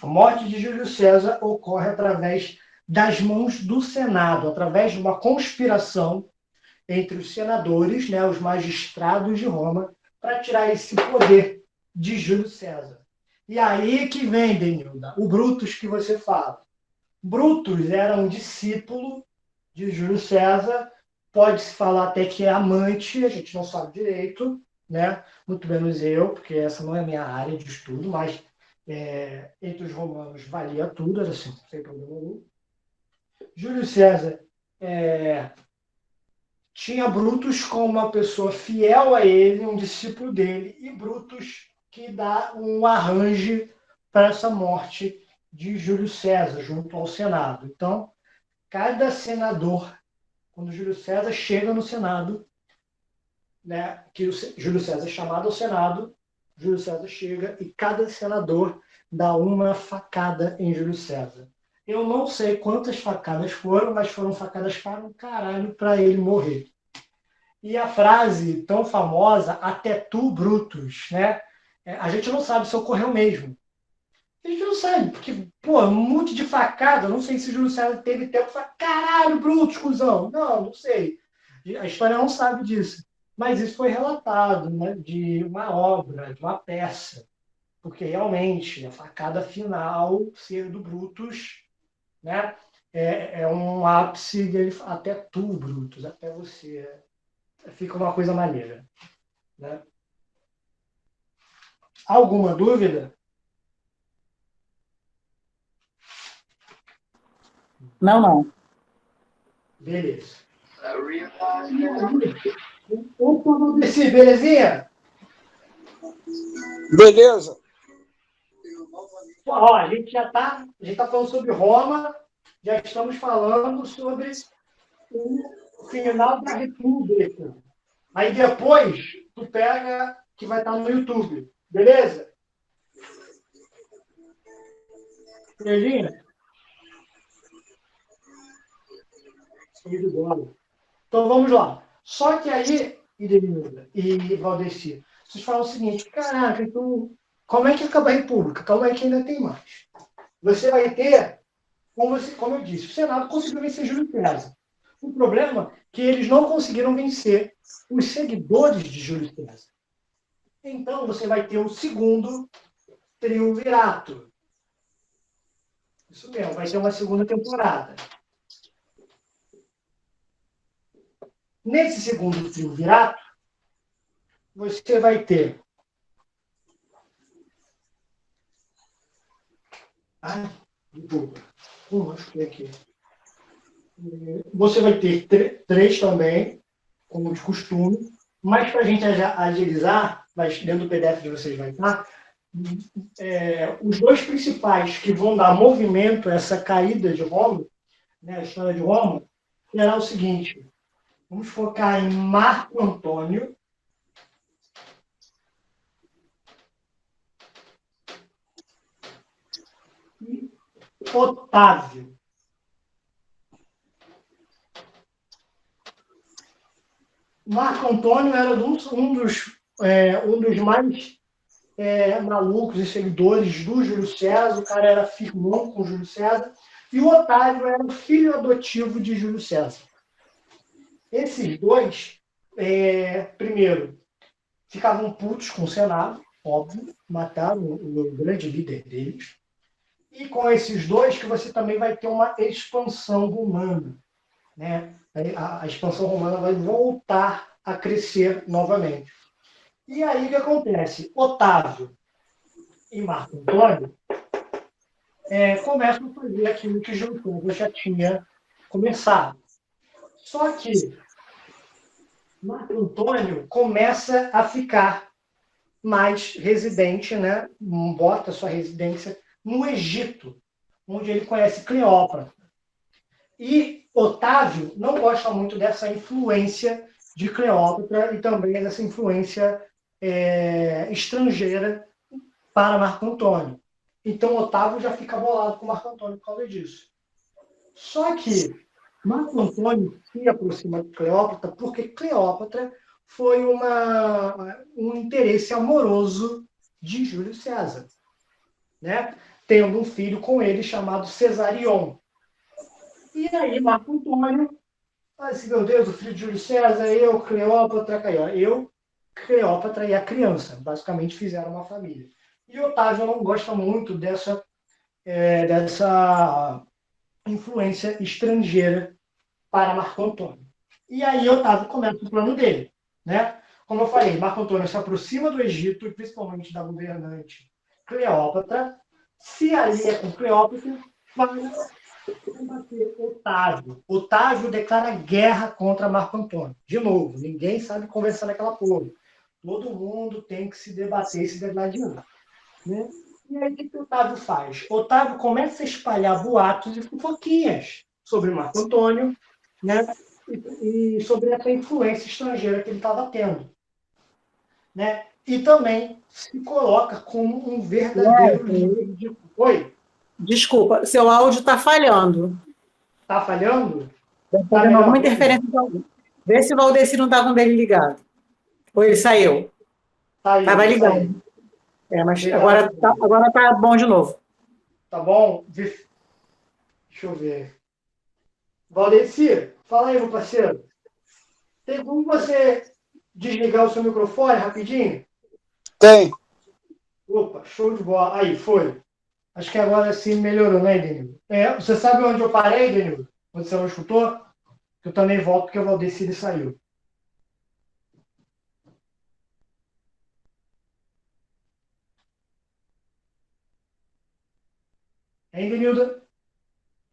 A morte de Júlio César ocorre através das mãos do Senado, através de uma conspiração entre os senadores, né, os magistrados de Roma, para tirar esse poder de Júlio César. E aí que vem, Denilda, o Brutus que você fala. Brutus era um discípulo de Júlio César, pode-se falar até que é amante, a gente não sabe direito, né? Muito menos eu, porque essa não é a minha área de estudo, mas entre os romanos valia tudo, era assim, sem problema nenhum. Júlio César tinha Brutus como uma pessoa fiel a ele, um discípulo dele, e Brutus que dá um arranjo para essa morte de Júlio César, junto ao Senado. Então, cada senador, quando Júlio César chega no Senado, né, que o Júlio César é chamado ao Senado, Júlio César chega e cada senador dá uma facada em Júlio César. Eu não sei quantas facadas foram, mas foram facadas para um caralho para ele morrer. E a frase tão famosa, até tu, Brutus, né? A gente não sabe se ocorreu mesmo. A gente não sabe, porque, pô, um monte de facada, não sei se Júlio César teve tempo para caralho, Brutus, cuzão. Não sei. A história não sabe disso. Mas isso foi relatado, né, de uma obra, de uma peça. Porque realmente a facada final ser do Brutus, né, é um ápice dele, até tu, Brutus, até você. Fica uma coisa maneira. Né? Alguma dúvida? Não. Beleza. Opa, desci, belezinha? Beleza. Ó, a gente já está falando sobre Roma, já estamos falando sobre o final da República. Aí depois, tu pega que vai estar no YouTube. Beleza? Belezinha? Show de bola. Então vamos lá. Só que aí, Idenilda e Valdeci, vocês falam o seguinte, caraca, então, como é que acaba a República? Calma aí que ainda tem mais. Você vai ter, como eu disse, o Senado conseguiu vencer Júlio César. O problema é que eles não conseguiram vencer os seguidores de Júlio César. Então você vai ter o segundo triunvirato. Isso mesmo, vai ter uma segunda temporada. Nesse segundo triunvirato, você vai ter. Desculpa. Acho que é aqui. Você vai ter três também, como de costume, mas para a gente agilizar, mas dentro do PDF de vocês vai estar, os dois principais que vão dar movimento a essa caída de Roma, né, a história de Roma, será o seguinte: vamos focar em Marco Antônio e Otávio. Marco Antônio era um dos mais malucos e seguidores do Júlio César. O cara era firmão com o Júlio César. E o Otávio era o filho adotivo de Júlio César. Esses dois, primeiro, ficavam putos com o Senado, óbvio, mataram o grande líder deles. E com esses dois que você também vai ter uma expansão romana, né? A expansão romana vai voltar a crescer novamente. E aí o que acontece? Otávio e Marco Antônio começam a fazer aquilo que Júlio César já tinha começado. Só que Marco Antônio começa a ficar mais residente, né? Bota sua residência no Egito, onde ele conhece Cleópatra. E Otávio não gosta muito dessa influência de Cleópatra e também dessa influência estrangeira para Marco Antônio. Então Otávio já fica bolado com Marco Antônio por causa disso. Só que Marco Antônio se aproxima de Cleópatra porque Cleópatra foi um interesse amoroso de Júlio César, né? Tendo um filho com ele chamado Cesarion. E aí Marco Antônio, assim, meu Deus, o filho de Júlio César, Cleópatra, Cleópatra e a criança, basicamente fizeram uma família. E Otávio não gosta muito dessa influência estrangeira para Marco Antônio. E aí Otávio começa o plano dele, né? Como eu falei, Marco Antônio se aproxima do Egito, e principalmente da governante Cleópatra, se alia com Cleópatra para combater Otávio. Otávio declara guerra contra Marco Antônio. De novo, ninguém sabe conversar naquela porra. Todo mundo tem que se debater e se degladiar, né? E aí o que Otávio faz? Otávio começa a espalhar boatos e fofoquinhas sobre Marco Antônio, né? E sobre essa influência estrangeira que ele estava tendo, né? E também se coloca como um verdadeiro líder de... Oi? Desculpa, seu áudio está falhando. Tá falhando? Está Tá fazendo melhor alguma agora? interferência de alguém. Vê se o Valdeci não está com dele ligado. Ou ele saiu. Estava Saiu. ligado. Mas Ele agora tá bom de novo. Tá bom? Deixa eu ver. Valdeci, fala aí, meu parceiro. Tem como você desligar o seu microfone rapidinho? Tem. Opa, show de bola. Aí, foi. Acho que agora sim melhorou, né, Denildo? Você sabe onde eu parei, Denildo? Onde você não escutou? Eu também volto porque o Valdeci saiu. Hein, Denildo?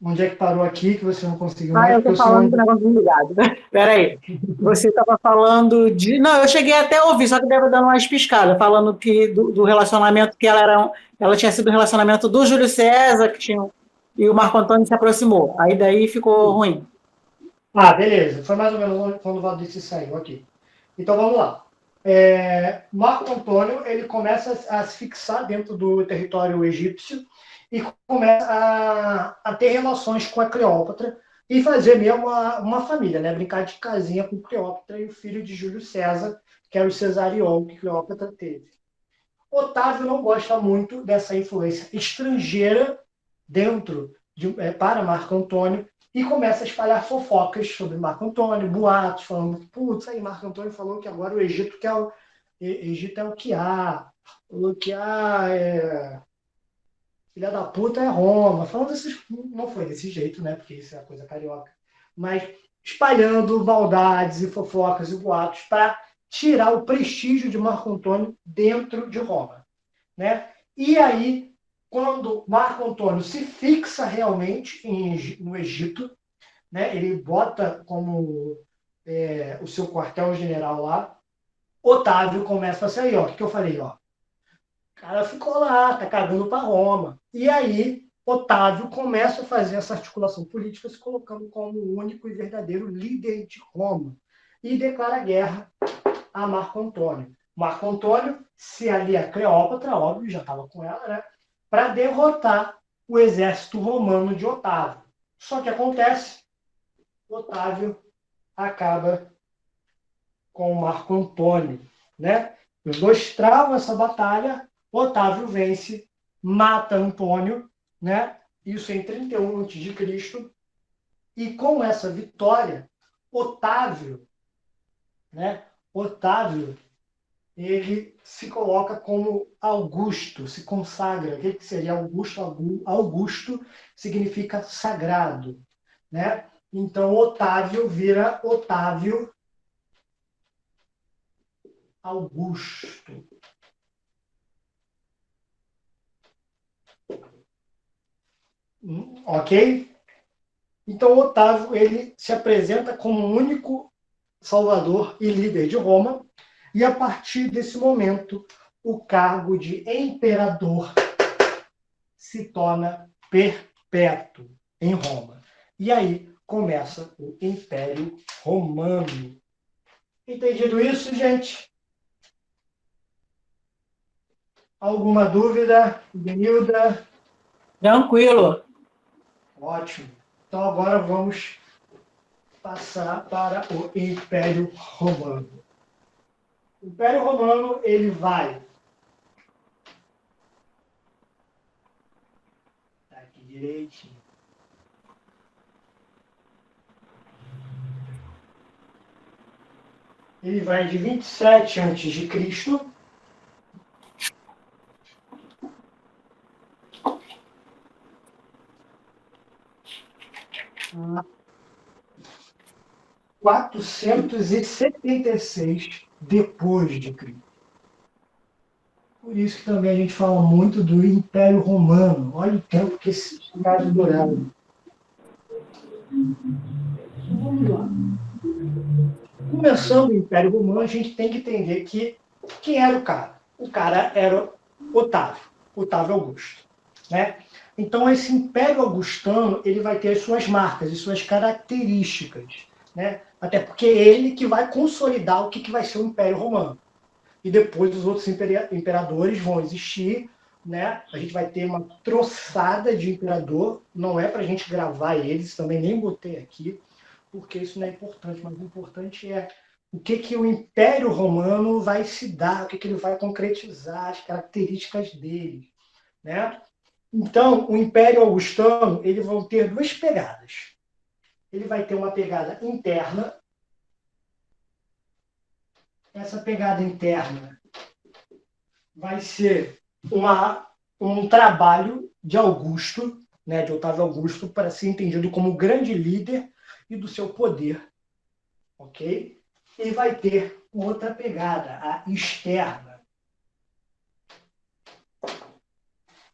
Onde é que parou aqui que você não conseguiu mais? Eu Porque estou o senhor... falando do negócio ligado. Espera aí. Você estava falando de... Não, eu cheguei até a ouvir, só que deve dar umas piscadas, falando que do relacionamento que ela tinha sido o relacionamento do Júlio César, que tinha... e o Marco Antônio se aproximou. Aí daí ficou ruim. Ah, beleza. Foi mais ou menos quando o Valdeci saiu aqui. Então vamos lá. Marco Antônio ele começa a se fixar dentro do território egípcio e começa a ter relações com a Cleópatra e fazer mesmo uma família, né? Brincar de casinha com Cleópatra e o filho de Júlio César, que era o Cesarion, que Cleópatra teve. Otávio não gosta muito dessa influência estrangeira para Marco Antônio e começa a espalhar fofocas sobre Marco Antônio, boatos, falando, putz, aí Marco Antônio falou que agora o Egito é o que há. O que há filha da puta é Roma. Falando não foi desse jeito, né? Porque isso é coisa carioca. Mas espalhando maldades e fofocas e boatos para tirar o prestígio de Marco Antônio dentro de Roma, né? E aí, quando Marco Antônio se fixa realmente no Egito, né? Ele bota como o seu quartel-general lá, Otávio começa a sair, ó, o que eu falei, ó. O cara ficou lá, tá cagando para Roma. E aí, Otávio começa a fazer essa articulação política, se colocando como o único e verdadeiro líder de Roma. E declara guerra a Marco Antônio. Marco Antônio se alia a Cleópatra, óbvio, já estava com ela, né? Para derrotar o exército romano de Otávio. Só que acontece, Otávio acaba com o Marco Antônio, né? Os dois travam essa batalha, Otávio vence, mata Antônio, né? Isso em 31 a.C. E com essa vitória, Otávio, né? Otávio, ele se coloca como Augusto, se consagra. O que seria Augusto? Augusto significa sagrado, né? Então, Otávio vira Otávio Augusto. Ok? Então, Otávio ele se apresenta como o único salvador e líder de Roma, e a partir desse momento, o cargo de imperador se torna perpétuo em Roma. E aí começa o Império Romano. Entendido isso, gente? Alguma dúvida, Benilda? Tranquilo. Ótimo. Então agora vamos passar para o Império Romano. O Império Romano ele vai tá aqui direitinho. Ele vai de 27 a.C. a 476 depois de Cristo. Por isso que também a gente fala muito do Império Romano. Olha o tempo que esses caras duraram. Vamos lá. Começando o Império Romano, a gente tem que entender que quem era o cara? O cara era Otávio Augusto, né? Então, esse Império Augustano ele vai ter as suas marcas e suas características, né? Até porque é ele que vai consolidar o que vai ser o Império Romano. E depois os outros imperadores vão existir, né? A gente vai ter uma troçada de imperador, não é para a gente gravar eles, também nem botei aqui, porque isso não é importante, mas o importante é o que o Império Romano vai se dar, o que ele vai concretizar, as características dele, né? Então, o Império Augustano, ele vai ter duas pegadas. Ele vai ter uma pegada interna. Essa pegada interna vai ser um trabalho de Augusto, né, de Otávio Augusto, para ser entendido como grande líder e do seu poder, ok? E vai ter outra pegada, a externa.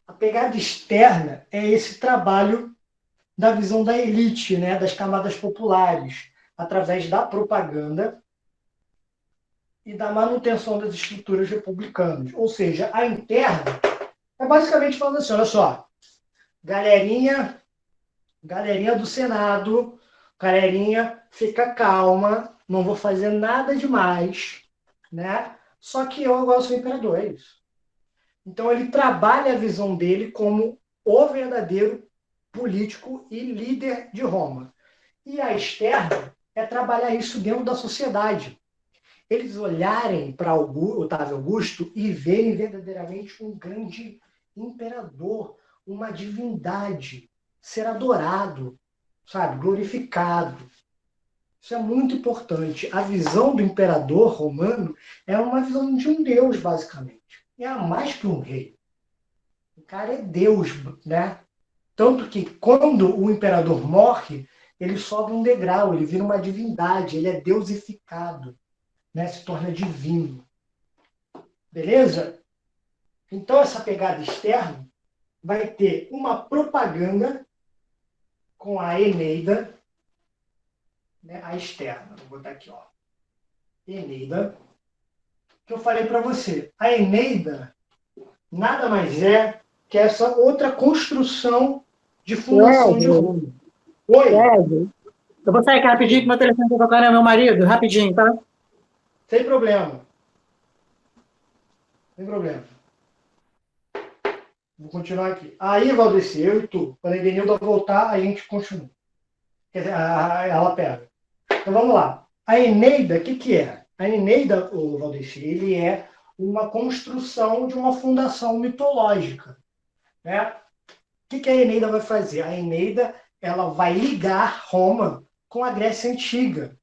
A pegada externa é esse trabalho da visão da elite, né, das camadas populares, através da propaganda e da manutenção das estruturas republicanas. Ou seja, a interna é basicamente falando assim, olha só, galerinha do Senado, galerinha, fica calma, não vou fazer nada demais, né? Só que eu agora sou imperador, é isso. Então ele trabalha a visão dele como o verdadeiro político e líder de Roma. E a externa é trabalhar isso dentro da sociedade. Eles olharem para Otávio Augusto e verem verdadeiramente um grande imperador, uma divindade, ser adorado, sabe, glorificado. Isso é muito importante. A visão do imperador romano é uma visão de um deus, basicamente. E é mais que um rei. O cara é Deus, né? Tanto que quando o imperador morre, ele sobe um degrau, ele vira uma divindade, ele é deusificado, né? Se torna divino. Beleza? Então, essa pegada externa vai ter uma propaganda com a Eneida, né? A externa. Vou botar aqui, ó. Eneida. Que eu falei para você. A Eneida nada mais é que essa outra construção de fundação de Roma. Oi? Eu vou sair aqui rapidinho, que meu telefone está tocando, é meu marido, rapidinho, tá? Sem problema. Sem problema. Vou continuar aqui. Aí, Valdeci, eu e tu. Quando a Edenilda voltar, a gente continua. Quer dizer, ela pega. Então vamos lá. A Eneida, o que é? A Eneida, o Valdeci, ele é uma construção de uma fundação mitológica, né? O que a Eneida vai fazer? A Eneida ela vai ligar Roma com a Grécia Antiga,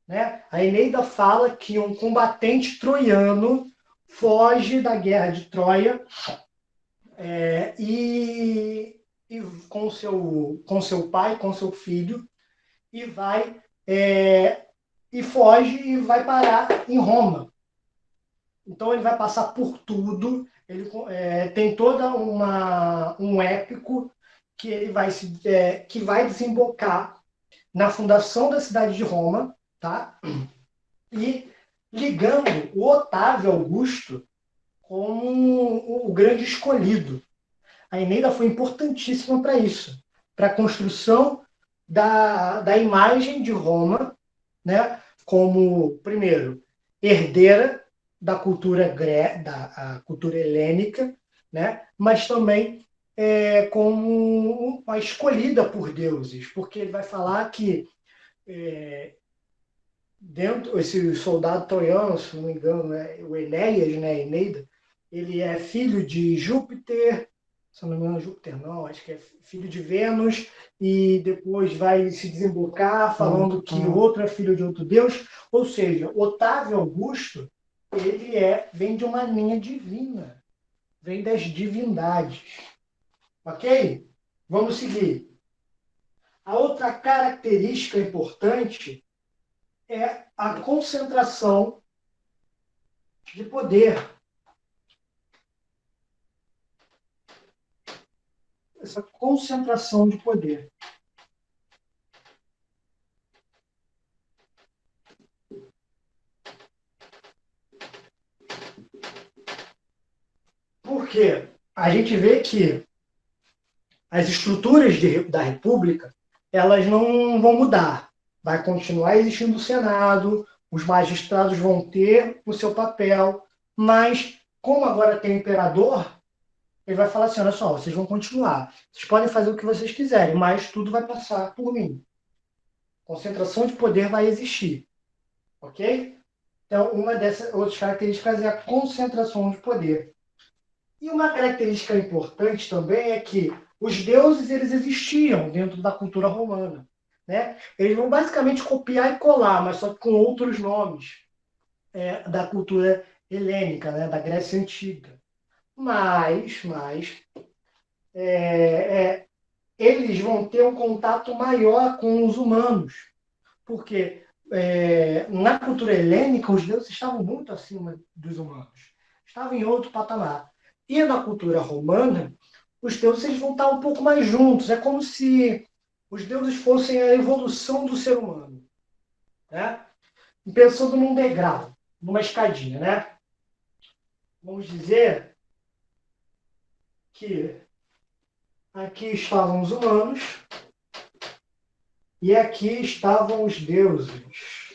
né? A Eneida fala que um combatente troiano foge da guerra de Troia e com seu pai, com seu filho, e vai e foge e vai parar em Roma. Então ele vai passar por tudo. Ele tem toda um épico que ele que vai desembocar na fundação da cidade de Roma, tá? E ligando o Otávio Augusto como o grande escolhido. A Eneida foi importantíssima para isso, para a construção da imagem de Roma, né, como, primeiro, herdeira da cultura da cultura helênica, né, mas também como uma escolhida por deuses, porque ele vai falar que esse soldado troiano, se não me engano, o Enéas, né, Eneida, ele é filho de Júpiter, se não me engano, Júpiter não, acho que é filho de Vênus, e depois vai se desembocar falando que outro é filho de outro deus. Ou seja, Otávio Augusto, ele vem de uma linha divina, vem das divindades. Ok? Vamos seguir. A outra característica importante é a concentração de poder. Essa concentração de poder. Porque a gente vê que as estruturas da República elas não vão mudar. Vai continuar existindo o Senado, os magistrados vão ter o seu papel, mas como agora tem o imperador, ele vai falar assim, olha só, vocês vão continuar. Vocês podem fazer o que vocês quiserem, mas tudo vai passar por mim. Concentração de poder vai existir. Ok? Então, uma dessas outras características é a concentração de poder. E uma característica importante também é que os deuses eles existiam dentro da cultura romana, né? Eles vão basicamente copiar e colar, mas só com outros nomes da cultura helênica, né? Da Grécia Antiga. Mas eles vão ter um contato maior com os humanos, porque na cultura helênica os deuses estavam muito acima dos humanos, estavam em outro patamar. E na cultura romana, os deuses vão estar um pouco mais juntos. É como se os deuses fossem a evolução do ser humano, né? Pensando num degrau, numa escadinha, né? Vamos dizer que aqui estavam os humanos e aqui estavam os deuses,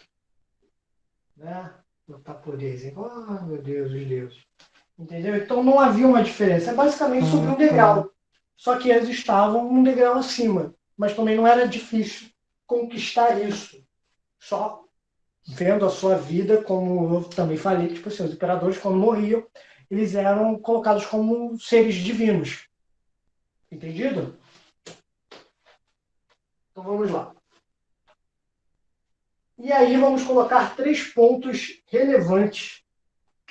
né? Botar poder, meu Deus, os deuses. Entendeu? Então não havia uma diferença. É basicamente sobre um degrau. Só que eles estavam um degrau acima. Mas também não era difícil conquistar isso. Só vendo a sua vida, como eu também falei, tipo assim, os imperadores, quando morriam, eles eram colocados como seres divinos. Entendido? Então vamos lá. E aí vamos colocar 3 pontos relevantes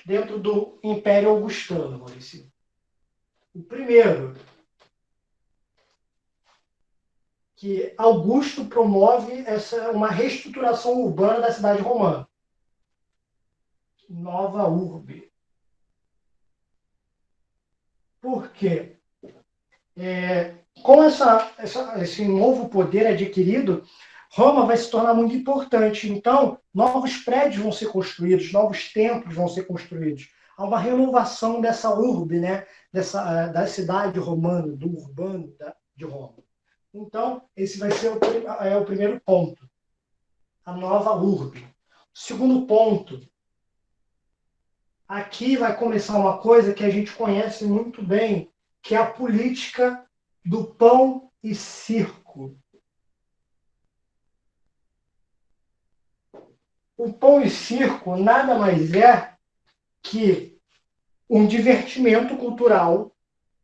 dentro do Império Augustano, Maurício. O primeiro, que Augusto promove uma reestruturação urbana da cidade romana. Nova urbe. Por quê? Com esse novo poder adquirido, Roma vai se tornar muito importante. Então, novos prédios vão ser construídos, novos templos vão ser construídos. Há uma renovação dessa urbe, né? Da cidade romana, do urbano de Roma. Então, esse vai ser o primeiro ponto. A nova urbe. Segundo ponto. Aqui vai começar uma coisa que a gente conhece muito bem, que é a política do pão e circo. o pão e circo nada mais é que um divertimento cultural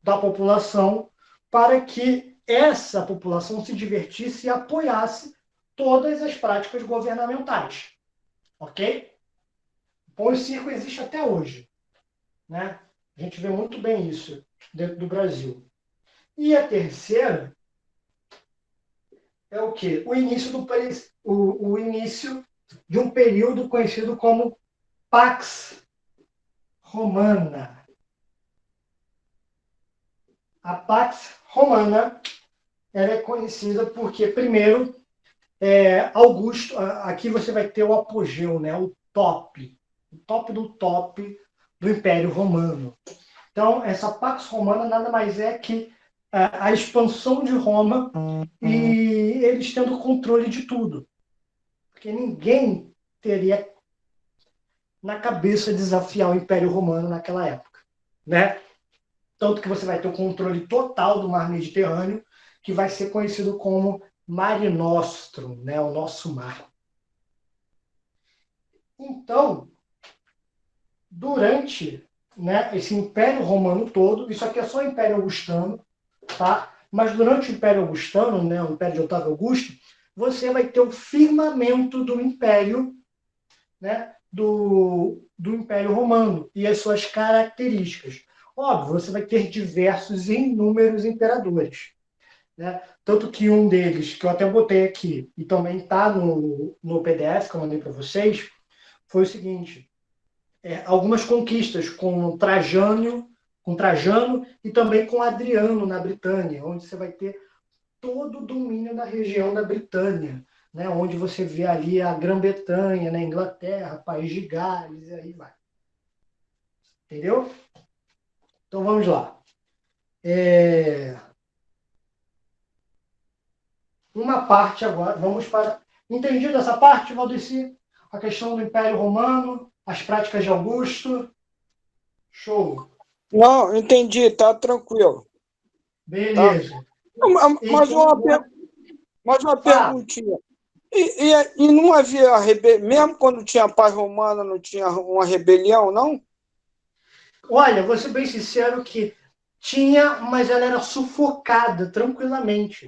da população para que essa população se divertisse e apoiasse todas as práticas governamentais. Ok? O pão e circo existe até hoje, né? A gente vê muito bem isso dentro do Brasil. E a terceira é o quê? O início de um período conhecido como Pax Romana. A Pax Romana ela é conhecida porque, primeiro, Augusto, aqui você vai ter o apogeu, né? O top do top do Império Romano. Então, essa Pax Romana nada mais é que a expansão de Roma e eles tendo controle de tudo. Porque ninguém teria na cabeça desafiar o Império Romano naquela época, né? Tanto que você vai ter o controle total do Mar Mediterrâneo, que vai ser conhecido como Mare Nostrum, né? O nosso mar. Então, durante, né, esse Império Romano todo, isso aqui é só o Império Augustano, tá? Mas durante o Império Augustano, né, o Império de Otávio Augusto, você vai ter o firmamento do Império, né, do Império Romano e as suas características. Óbvio, você vai ter diversos e inúmeros imperadores, né? Tanto que um deles, que eu até botei aqui, e também está no PDF que eu mandei para vocês, foi o seguinte: algumas conquistas com Trajano e também com Adriano na Britânia, onde você vai ter todo o domínio da região da Britânia, né? Onde você vê ali a Grã-Bretanha, né? Inglaterra, País de Gales, e aí vai. Entendeu? Então vamos lá. Uma parte agora, vamos para... Entendido essa parte, Valdeci? A questão do Império Romano, as práticas de Augusto. Show. Não, entendi, tá tranquilo. Beleza. Tá? Mas uma perguntinha. E não havia mesmo quando tinha paz romana, não tinha uma rebelião, não? Olha, vou ser bem sincero que tinha, mas ela era sufocada tranquilamente.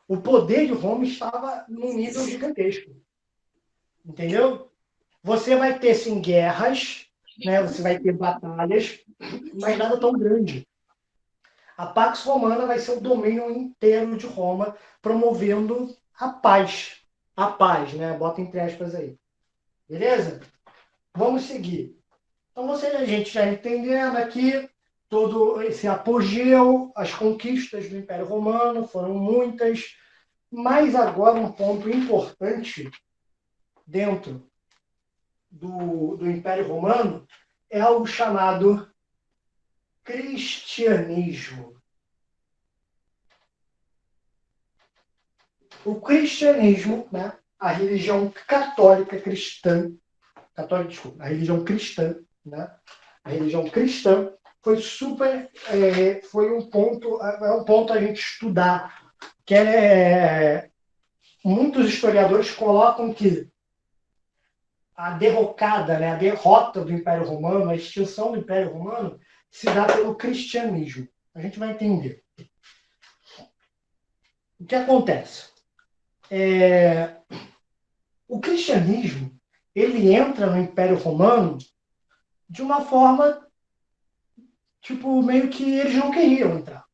O poder de Roma estava num nível gigantesco. Entendeu? Você vai ter, sim, guerras, né? Você vai ter batalhas, mas nada tão grande. A Pax Romana vai ser o domínio inteiro de Roma, promovendo a paz. A paz, né? Bota entre aspas aí. Beleza? Vamos seguir. Então, a gente já entendendo aqui todo esse apogeu, as conquistas do Império Romano foram muitas, mas agora um ponto importante dentro do Império Romano é algo chamado cristianismo. O cristianismo, né, a religião católica cristã, a religião cristã, né, a religião cristã foi foi um ponto a gente estudar, que muitos historiadores colocam que a derrocada, né, a derrota do Império Romano, a extinção do Império Romano, se dá pelo cristianismo. A gente vai entender. O que acontece? O cristianismo ele entra no Império Romano de uma forma, tipo, meio que eles não queriam entrar.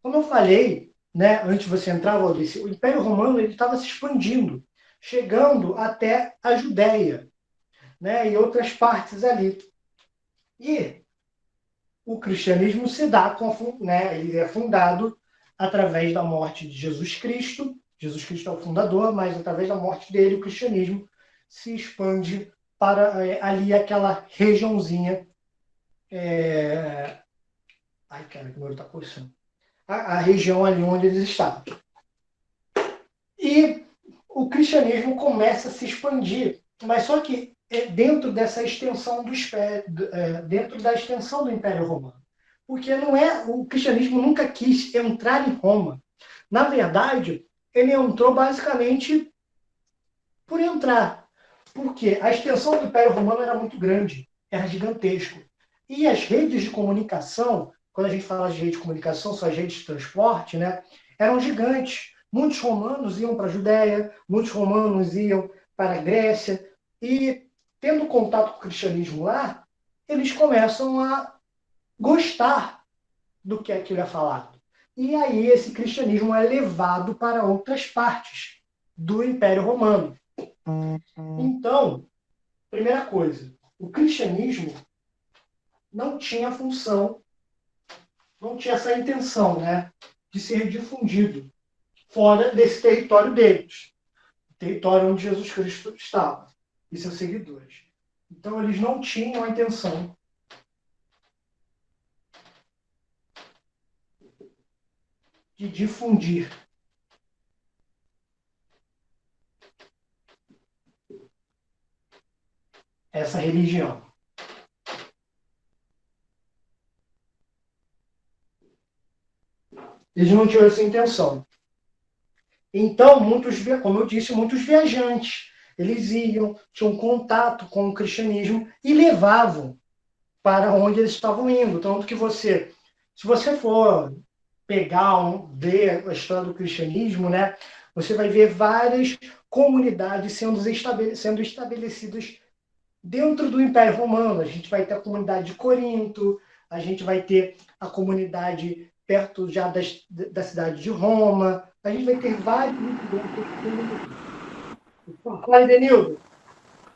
Como eu falei, né, antes de você entrar, Valdeci, o Império Romano estava se expandindo, chegando até a Judéia, né, e outras partes ali. E o cristianismo se dá ele é fundado através da morte de Jesus Cristo. Jesus Cristo é o fundador, mas através da morte dele, o cristianismo se expande para ali aquela regiãozinha. Ai, cara, que meu olho está coçando. A região ali onde eles estavam. E o cristianismo começa a se expandir, mas só que dentro dessa extensão dentro da extensão do Império Romano. Porque o cristianismo nunca quis entrar em Roma. Na verdade, ele entrou basicamente por entrar. Porque a extensão do Império Romano era muito grande, era gigantesco. E as redes de comunicação, quando a gente fala de rede de comunicação, são as redes de transporte, né, eram gigantes. Muitos romanos iam para a Judéia, muitos romanos iam para a Grécia, e tendo contato com o cristianismo lá, eles começam a gostar do que aquilo é falado. E aí esse cristianismo é levado para outras partes do Império Romano. Então, primeira coisa, o cristianismo não tinha função, não tinha essa intenção, né, de ser difundido fora desse território deles, o território onde Jesus Cristo estava e seus seguidores. Então, eles não tinham a intenção de difundir essa religião. Eles não tinham essa intenção. Então, como eu disse, muitos viajantes, eles iam, tinham contato com o cristianismo e levavam para onde eles estavam indo. Tanto que se você for ver a história do cristianismo, né, você vai ver várias comunidades sendo estabelecidas dentro do Império Romano. A gente vai ter a comunidade de Corinto, a gente vai ter a comunidade perto já da cidade de Roma, a gente vai ter vários. Fala, Denildo.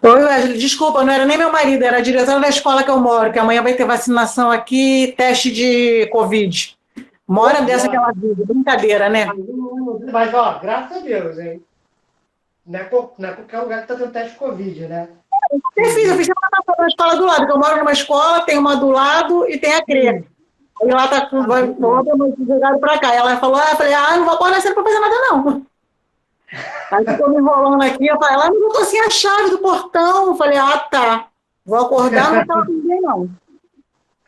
Oi, Wesley, desculpa, não era nem meu marido, era a diretora da escola que eu moro, que amanhã vai ter vacinação aqui, teste de Covid. Uma hora dessa que ela vive, brincadeira, né? Mas, ó, graças a Deus, hein? Não é qualquer lugar que está tendo teste de Covid, né? Eu fiz semana passada na escola do lado, que eu moro numa escola, tem uma do lado e tem a CRE. Aí lá tá com jogado pra cá. E ela falou, eu falei, não vou acordar cedo pra fazer nada, não. Aí ficou me enrolando aqui, eu falei, mas eu tô sem a chave do portão. Eu falei, tá. Vou acordar, não vou falar com ninguém, não.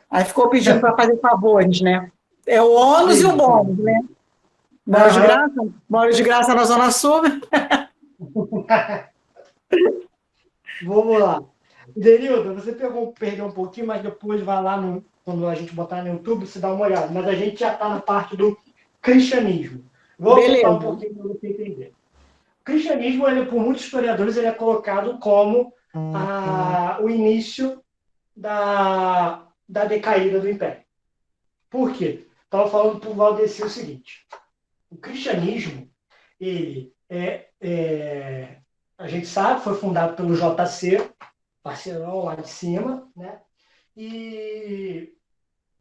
Aí ficou pedindo pra fazer favores, né? É o ônus e o bônus, né? Moro de graça na Zona Sul. Vamos lá. Denildo, você perdeu um pouquinho, mas depois vai lá, quando a gente botar no YouTube, você dá uma olhada. Mas a gente já está na parte do cristianismo. Vou voltar um pouquinho para você entender. O cristianismo, por muitos historiadores, ele é colocado como o início da decaída do Império. Por quê? Estava falando para o Valdeci o seguinte. O cristianismo, ele a gente sabe, foi fundado pelo JC, parceirão lá de cima, né? E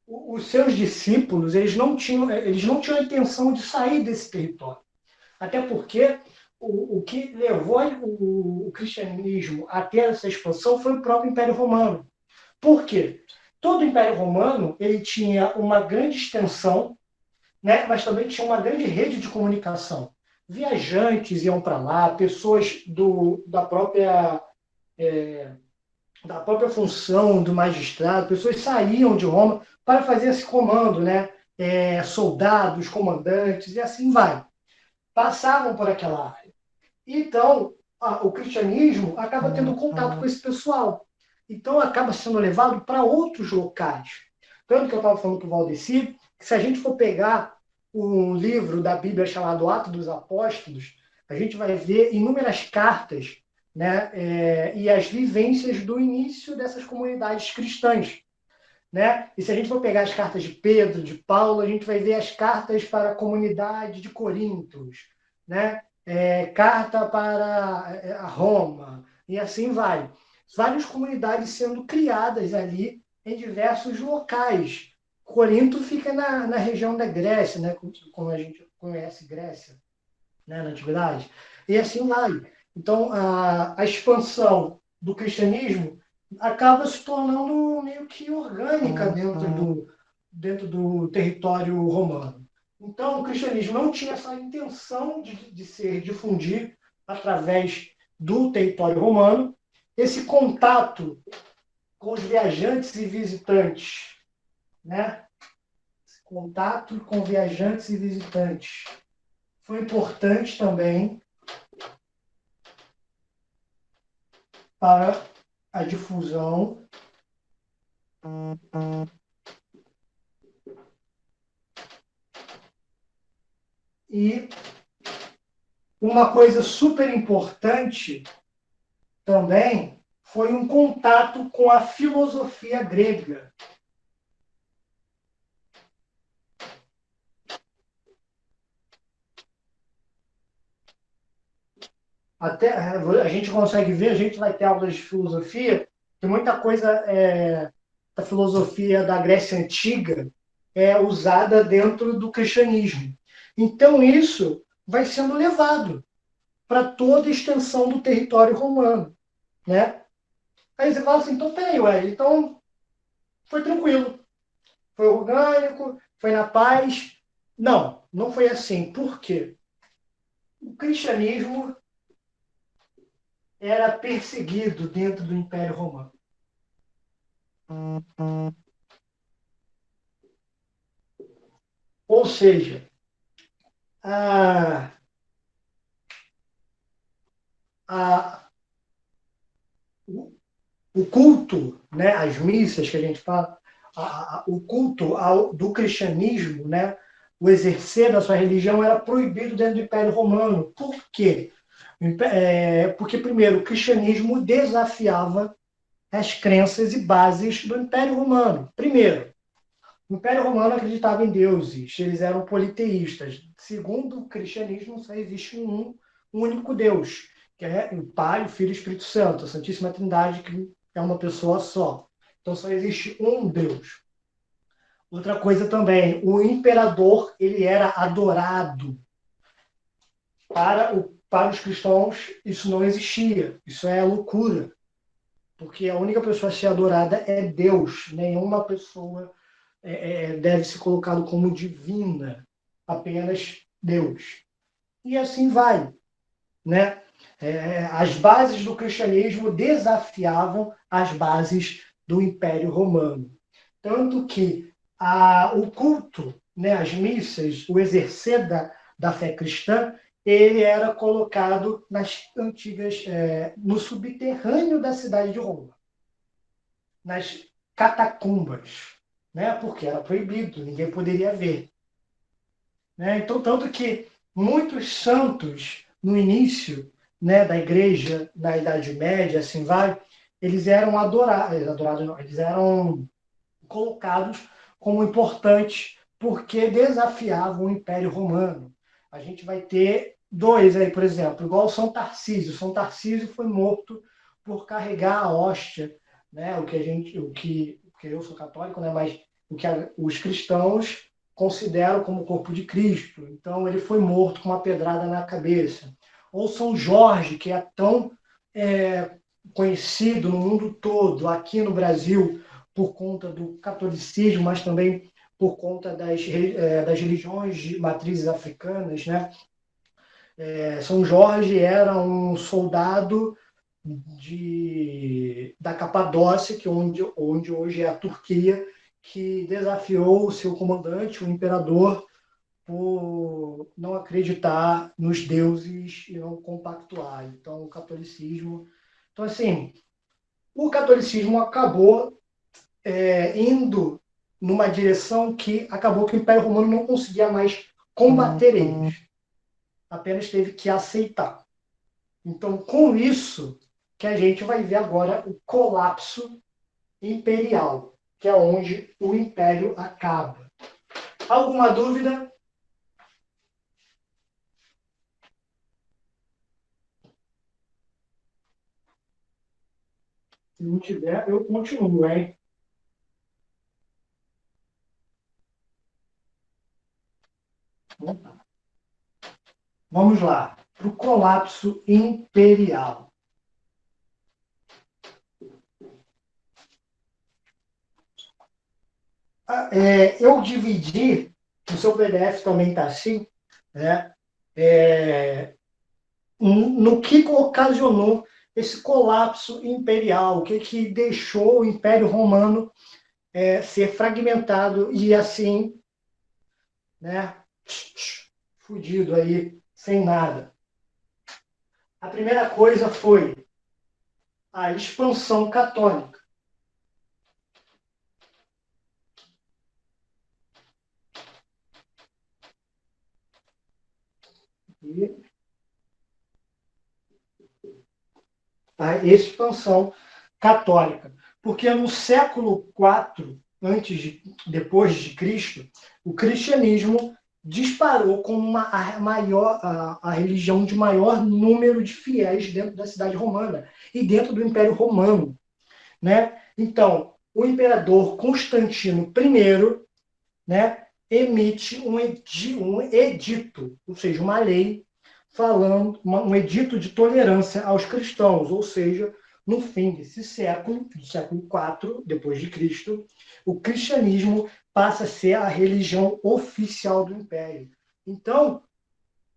os seus discípulos, eles não tinham a intenção de sair desse território. Até porque o que levou o cristianismo até essa expansão foi o próprio Império Romano. Por quê? Todo o Império Romano ele tinha uma grande extensão, né? Mas também tinha uma grande rede de comunicação. Viajantes iam para lá, pessoas da própria função do magistrado, pessoas saíam de Roma para fazer esse comando, né? Soldados, comandantes, e assim vai. Passavam por aquela área. Então, o cristianismo acaba tendo contato com esse pessoal. Então, acaba sendo levado para outros locais. Tanto que eu estava falando para o Valdeci, que se a gente for pegar um livro da Bíblia chamado Atos dos Apóstolos, a gente vai ver inúmeras cartas, né, e as vivências do início dessas comunidades cristãs. Né? E se a gente for pegar as cartas de Pedro, de Paulo, a gente vai ver as cartas para a comunidade de Corintos, né? Carta para a Roma, e assim vai. Várias comunidades sendo criadas ali em diversos locais. Corinto fica na região da Grécia, né? Como a gente conhece Grécia, né? Na Antiguidade, e assim vai. Então, a expansão do cristianismo acaba se tornando meio que orgânica dentro do território romano. Então, o cristianismo não tinha essa intenção de ser difundido através do território romano. Esse contato com os viajantes e visitantes, né? Esse contato com viajantes e visitantes foi importante também para a difusão e uma coisa super importante também foi um contato com a filosofia grega. Até a gente consegue ver, a gente vai ter aulas de filosofia, que muita coisa da filosofia da Grécia Antiga é usada dentro do cristianismo. Então, isso vai sendo levado para toda a extensão do território romano, né? Aí você fala assim, então peraí, ué, então foi tranquilo, foi orgânico, foi na paz. Não, não foi assim. Por quê? O cristianismo era perseguido dentro do Império Romano. Ou seja, a, a, o culto, né, as missas que a gente fala, o culto do cristianismo, né, o exercer da sua religião era proibido dentro do Império Romano. Por quê? Porque, primeiro, o cristianismo desafiava as crenças e bases do Império Romano. Primeiro, o Império Romano acreditava em deuses, eles eram politeístas. Segundo o cristianismo, só existe um único Deus, que é o Pai, o Filho e o Espírito Santo, a Santíssima Trindade, que é uma pessoa só. Então só existe um Deus. Outra coisa também, o imperador ele era adorado. Para os cristãos, isso não existia. Isso é loucura. Porque a única pessoa a ser adorada é Deus. Nenhuma pessoa deve ser colocado como divina, apenas Deus. E assim vai, né? As bases do cristianismo desafiavam as bases do Império Romano. Tanto que o culto, né, as missas, o exercer da fé cristã, ele era colocado nas antigas, no subterrâneo da cidade de Roma, nas catacumbas, né? Porque era proibido, ninguém poderia ver. Né? Então, tanto que muitos santos, no início, né, da igreja, na Idade Média, assim vai, eles eram adorados não, eles eram colocados como importantes porque desafiavam o Império Romano. A gente vai ter dois aí, por exemplo, igual São Tarcísio. São Tarcísio foi morto por carregar a hóstia, né? O que eu sou católico, né? Mas o que os cristãos consideram como o corpo de Cristo. Então ele foi morto com uma pedrada na cabeça. Ou São Jorge, que é tão conhecido no mundo todo, aqui no Brasil, por conta do catolicismo, mas também por conta das religiões de matrizes africanas, né? São Jorge era um soldado da Capadócia, onde hoje é a Turquia, que desafiou o seu comandante, o imperador, por não acreditar nos deuses e não compactuar. Então, o catolicismo. Então, assim, o catolicismo acabou indo numa direção que acabou que o Império Romano não conseguia mais combater eles, apenas teve que aceitar. Então, com isso, que a gente vai ver agora o colapso imperial, que é onde o império acaba. Alguma dúvida? Se não tiver, eu continuo, hein? Vamos lá, para o colapso imperial. Eu dividi, o seu PDF também está assim, né? No que ocasionou esse colapso imperial, o que deixou o Império Romano ser fragmentado e assim, né, fudido aí, sem nada. A primeira coisa foi a expansão católica. E a expansão católica. Porque no século IV, depois de Cristo, o cristianismo disparou como a religião de maior número de fiéis dentro da cidade romana e dentro do Império Romano, né? Então, o imperador Constantino I, né, emite um edito, ou seja, uma lei falando, um edito de tolerância aos cristãos, ou seja, no fim desse século, do século IV, depois de Cristo, o cristianismo passa a ser a religião oficial do Império. Então,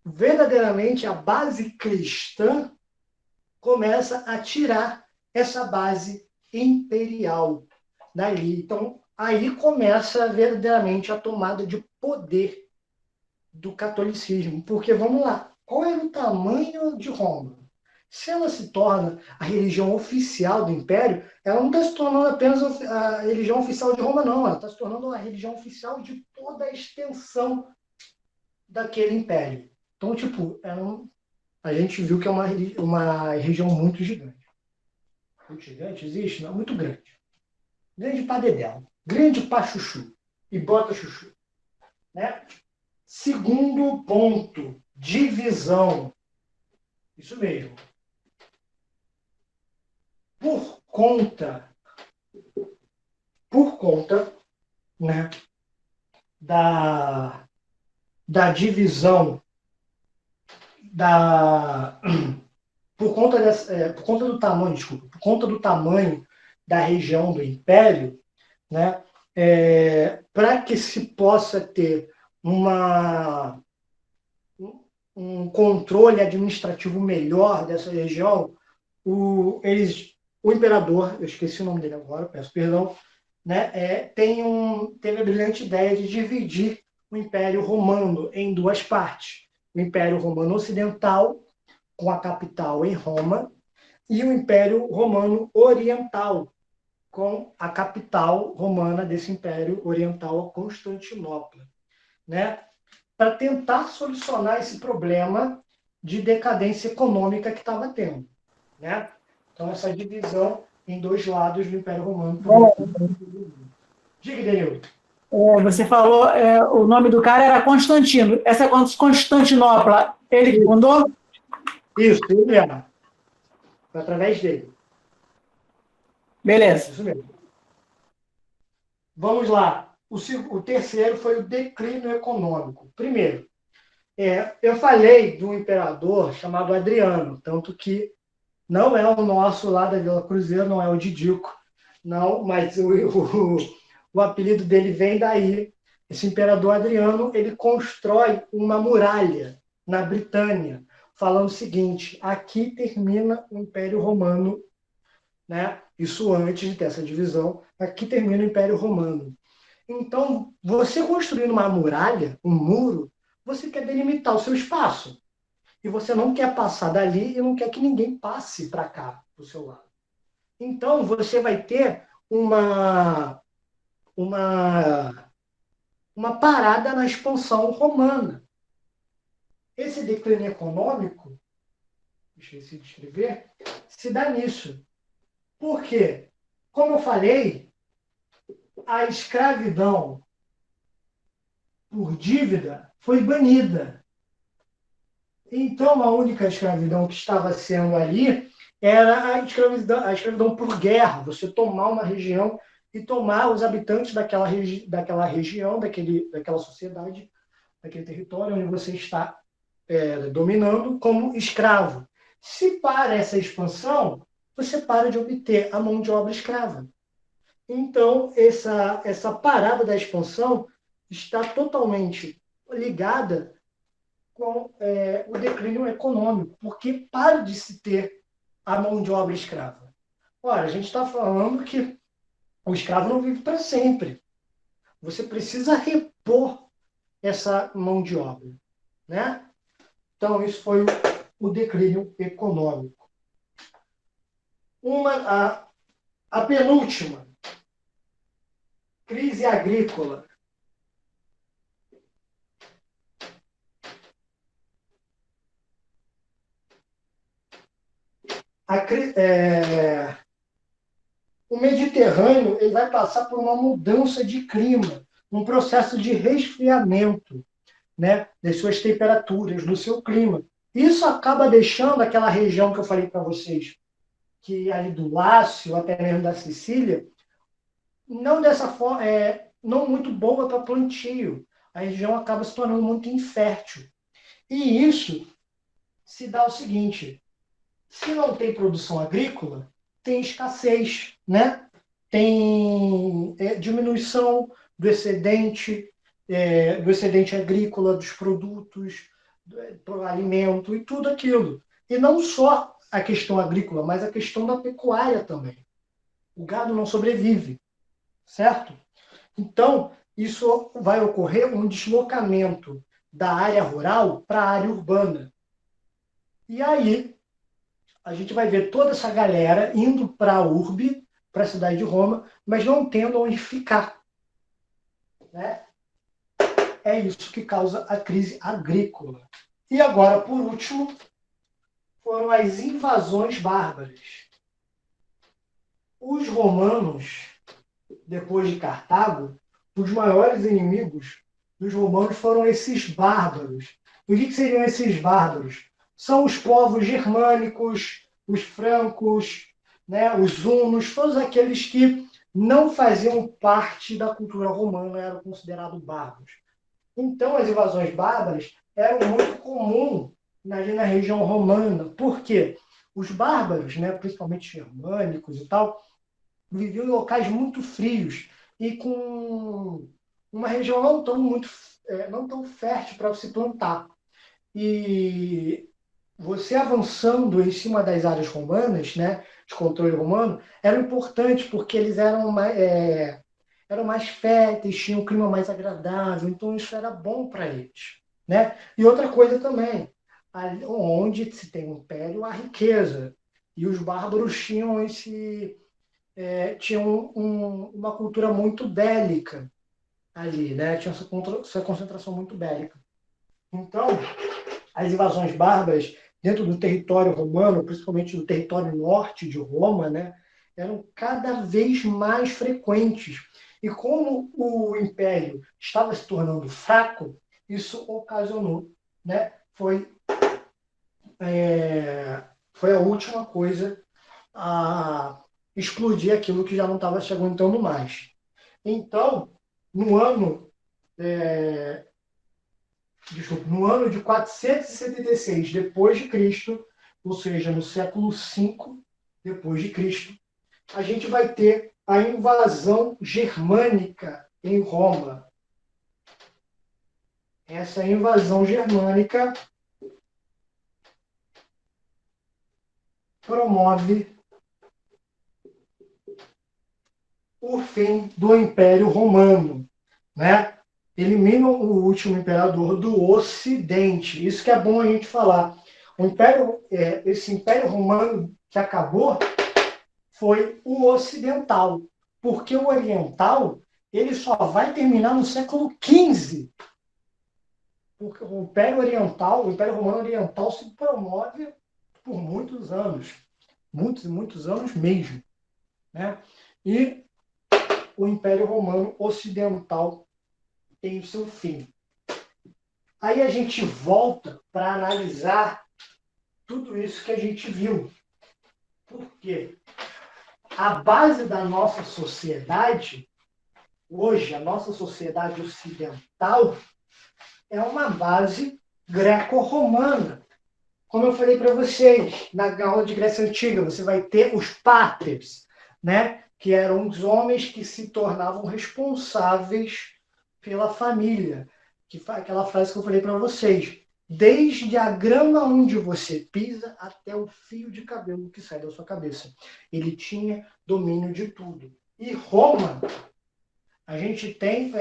verdadeiramente, a base cristã começa a tirar essa base imperial dali. Então, aí começa verdadeiramente a tomada de poder do catolicismo. Porque, vamos lá, qual era o tamanho de Roma? Se ela se torna a religião oficial do Império, ela não está se tornando apenas a religião oficial de Roma, não. Ela está se tornando a religião oficial de toda a extensão daquele Império. Então, tipo, a gente viu que é uma região muito gigante. Muito gigante? Existe? Não, muito grande. Grande para dedéu. Grande para chuchu. E bota chuchu. Né? Segundo ponto, divisão. Isso mesmo. Por conta, né, da divisão, por conta do tamanho, desculpa, por conta do tamanho da região do Império, né, para que se possa ter um controle administrativo melhor dessa região, o imperador, eu esqueci o nome dele agora, peço perdão, né, teve a brilhante ideia de dividir o Império Romano em duas partes. O Império Romano Ocidental, com a capital em Roma, e o Império Romano Oriental, com a capital romana desse Império Oriental, Constantinopla, né, para tentar solucionar esse problema de decadência econômica que estava tendo, né? Então, essa divisão em dois lados do Império Romano. Diga, Denil. Você falou, o nome do cara era Constantino. Essa Constantinopla, ele que fundou? Isso, ele mesmo. Foi através dele. Beleza. Isso mesmo. Vamos lá. O terceiro foi o declínio econômico. Primeiro, eu falei de um imperador chamado Adriano, tanto que não é o nosso lá da Vila Cruzeiro, não é o Didico, não, mas o apelido dele vem daí. Esse imperador Adriano, ele constrói uma muralha na Britânia, falando o seguinte: aqui termina o Império Romano, né? Isso antes de ter essa divisão, aqui termina o Império Romano. Então, você construindo uma muralha, um muro, você quer delimitar o seu espaço. E você não quer passar dali e não quer que ninguém passe para cá, para o seu lado. Então, você vai ter uma parada na expansão romana. Esse declínio econômico, esqueci de escrever, se dá nisso. Por quê? Como eu falei, a escravidão por dívida foi banida. Então, a única escravidão que estava sendo ali era a escravidão por guerra, você tomar uma região e tomar os habitantes daquela região, daquela sociedade, daquele território onde você está dominando como escravo. Se para essa expansão, você para de obter a mão de obra escrava. Então, essa parada da expansão está totalmente ligada com o declínio econômico, porque para de se ter a mão de obra escrava. Ora, a gente está falando que o escravo não vive para sempre. Você precisa repor essa mão de obra, né? Então, isso foi o declínio econômico. A penúltima, crise agrícola. O Mediterrâneo ele vai passar por uma mudança de clima, um processo de resfriamento, né, das suas temperaturas, do seu clima. Isso acaba deixando aquela região que eu falei para vocês, que ali do Lácio, até mesmo da Sicília, não dessa forma, não muito boa para plantio. A região acaba se tornando muito infértil. E isso se dá o seguinte: se não tem produção agrícola, tem escassez, né? Tem diminuição do excedente agrícola, dos produtos, do alimento e tudo aquilo. E não só a questão agrícola, mas a questão da pecuária também. O gado não sobrevive, certo? Então, isso vai ocorrer um deslocamento da área rural para a área urbana. E aí, a gente vai ver toda essa galera indo para a urbe, para a cidade de Roma, mas não tendo onde ficar. Né? É isso que causa a crise agrícola. E agora, por último, foram as invasões bárbaras. Os romanos, depois de Cartago, os maiores inimigos dos romanos foram esses bárbaros. E o que seriam esses bárbaros? São os povos germânicos, os francos, né, os hunos, todos aqueles que não faziam parte da cultura romana, eram considerados bárbaros. Então, as invasões bárbaras eram muito comuns na região romana. Por quê? Os bárbaros, né, principalmente germânicos e tal, viviam em locais muito frios e com uma região não tão fértil para se plantar. E você avançando em cima das áreas romanas, né, de controle romano, era importante porque eles eram mais férteis, tinham um clima mais agradável, então isso era bom para eles. Né? E outra coisa também, onde se tem um império, há riqueza. E os bárbaros tinham uma cultura muito bélica ali, né? Tinha essa concentração muito bélica. Então, as invasões bárbaras dentro do território romano, principalmente do território norte de Roma, né, eram cada vez mais frequentes. E como o império estava se tornando fraco, isso ocasionou, né, foi a última coisa a explodir aquilo que já não estava se aguentando mais. Então, no ano de 476 depois de Cristo, ou seja, no século V depois de Cristo, a gente vai ter a invasão germânica em Roma. Essa invasão germânica promove o fim do Império Romano, né? Elimina o último imperador do Ocidente. Isso que é bom a gente falar. Esse Império Romano que acabou foi o ocidental, porque o oriental ele só vai terminar no século XV. Porque o Império Romano Oriental se promove por muitos anos, muitos e muitos anos mesmo, né? E o Império Romano Ocidental tem o seu fim. Aí a gente volta para analisar tudo isso que a gente viu. Por quê? A base da nossa sociedade, hoje, a nossa sociedade ocidental, é uma base greco-romana. Como eu falei para vocês, na aula de Grécia Antiga, você vai ter os pátres, né? Que eram os homens que se tornavam responsáveis pela família. Aquela frase que eu falei para vocês. Desde a grama onde você pisa até o fio de cabelo que sai da sua cabeça. Ele tinha domínio de tudo. E Roma, a gente tem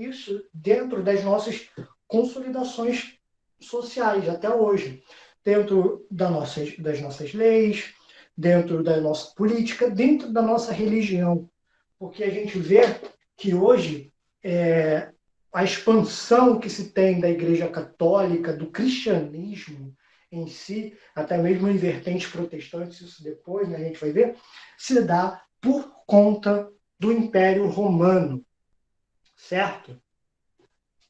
isso dentro das nossas consolidações sociais até hoje. Dentro das nossas leis, dentro da nossa política, dentro da nossa religião. Porque a gente vê que hoje a expansão que se tem da Igreja Católica, do cristianismo em si, até mesmo em vertentes protestantes, isso depois, né, a gente vai ver, se dá por conta do Império Romano, certo?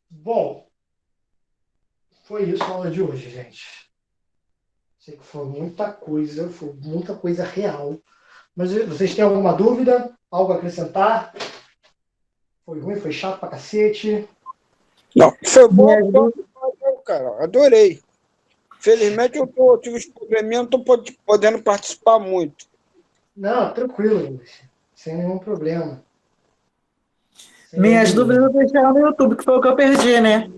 Bom, foi isso a aula de hoje, gente. Sei que foi muita coisa real. Mas vocês têm alguma dúvida? Algo a acrescentar? Foi ruim? Foi chato pra cacete? Não, foi bom, cara. Adorei. Felizmente eu tive os probleminha, não estou podendo participar muito. Não, tranquilo, Luiz. Sem nenhum problema. Minhas dúvidas eu deixei no YouTube, que foi o que eu perdi, né?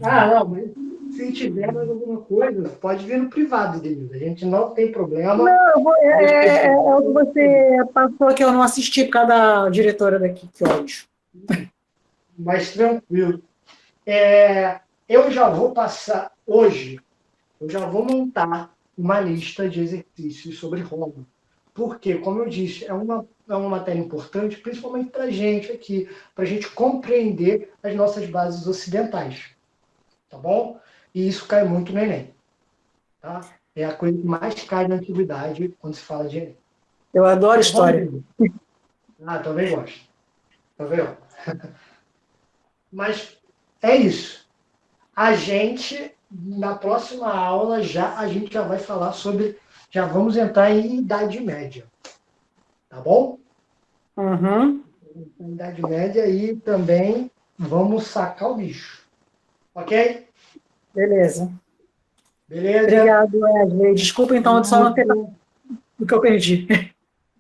Ah, não, mas se tiver mais alguma coisa, pode vir no privado, Denise. A gente não tem problema. Não, é o que você passou que eu não assisti por causa da diretora daqui, que ódio. Mas tranquilo. Eu já vou passar hoje, eu já vou montar uma lista de exercícios sobre Roma. Porque, como eu disse, é uma matéria importante, principalmente para a gente aqui, para a gente compreender as nossas bases ocidentais. Tá bom? E isso cai muito no Enem. Tá? É a coisa que mais cai na antiguidade quando se fala de Enem. Eu adoro história. Também gosto. Também gosto. Mas é isso. A gente, na próxima aula, a gente já vai falar sobre. Já vamos entrar em Idade Média. Tá bom? Uhum. Na Idade Média e também vamos sacar o bicho. Ok? Beleza. Beleza? Obrigado, Wesley. Desculpa, então, de só não ter o que eu perdi.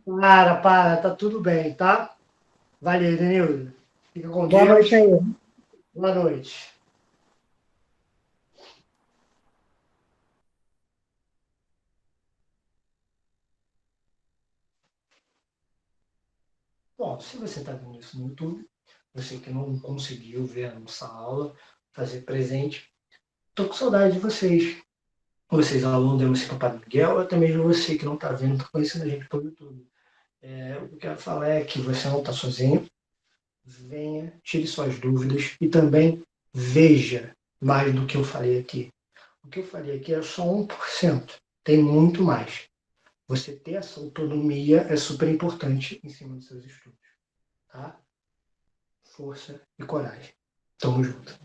Para, tá tudo bem, tá? Valeu, Denilson. Fica com Boa Deus. noite aí. Boa noite. Bom, se você está vendo isso no YouTube, você que não conseguiu ver a nossa aula, fazer presente, estou com saudade de vocês. Vocês, alunos da MC Padre Miguel, ou até mesmo você que não está vendo, está conhecendo a gente pelo YouTube. O que eu quero falar é que você não está sozinho. Venha, tire suas dúvidas e também veja mais do que eu falei aqui. O que eu falei aqui é só 1%. Tem muito mais. Você ter essa autonomia é super importante em cima dos seus estudos. Tá? Força e coragem. Tamo junto.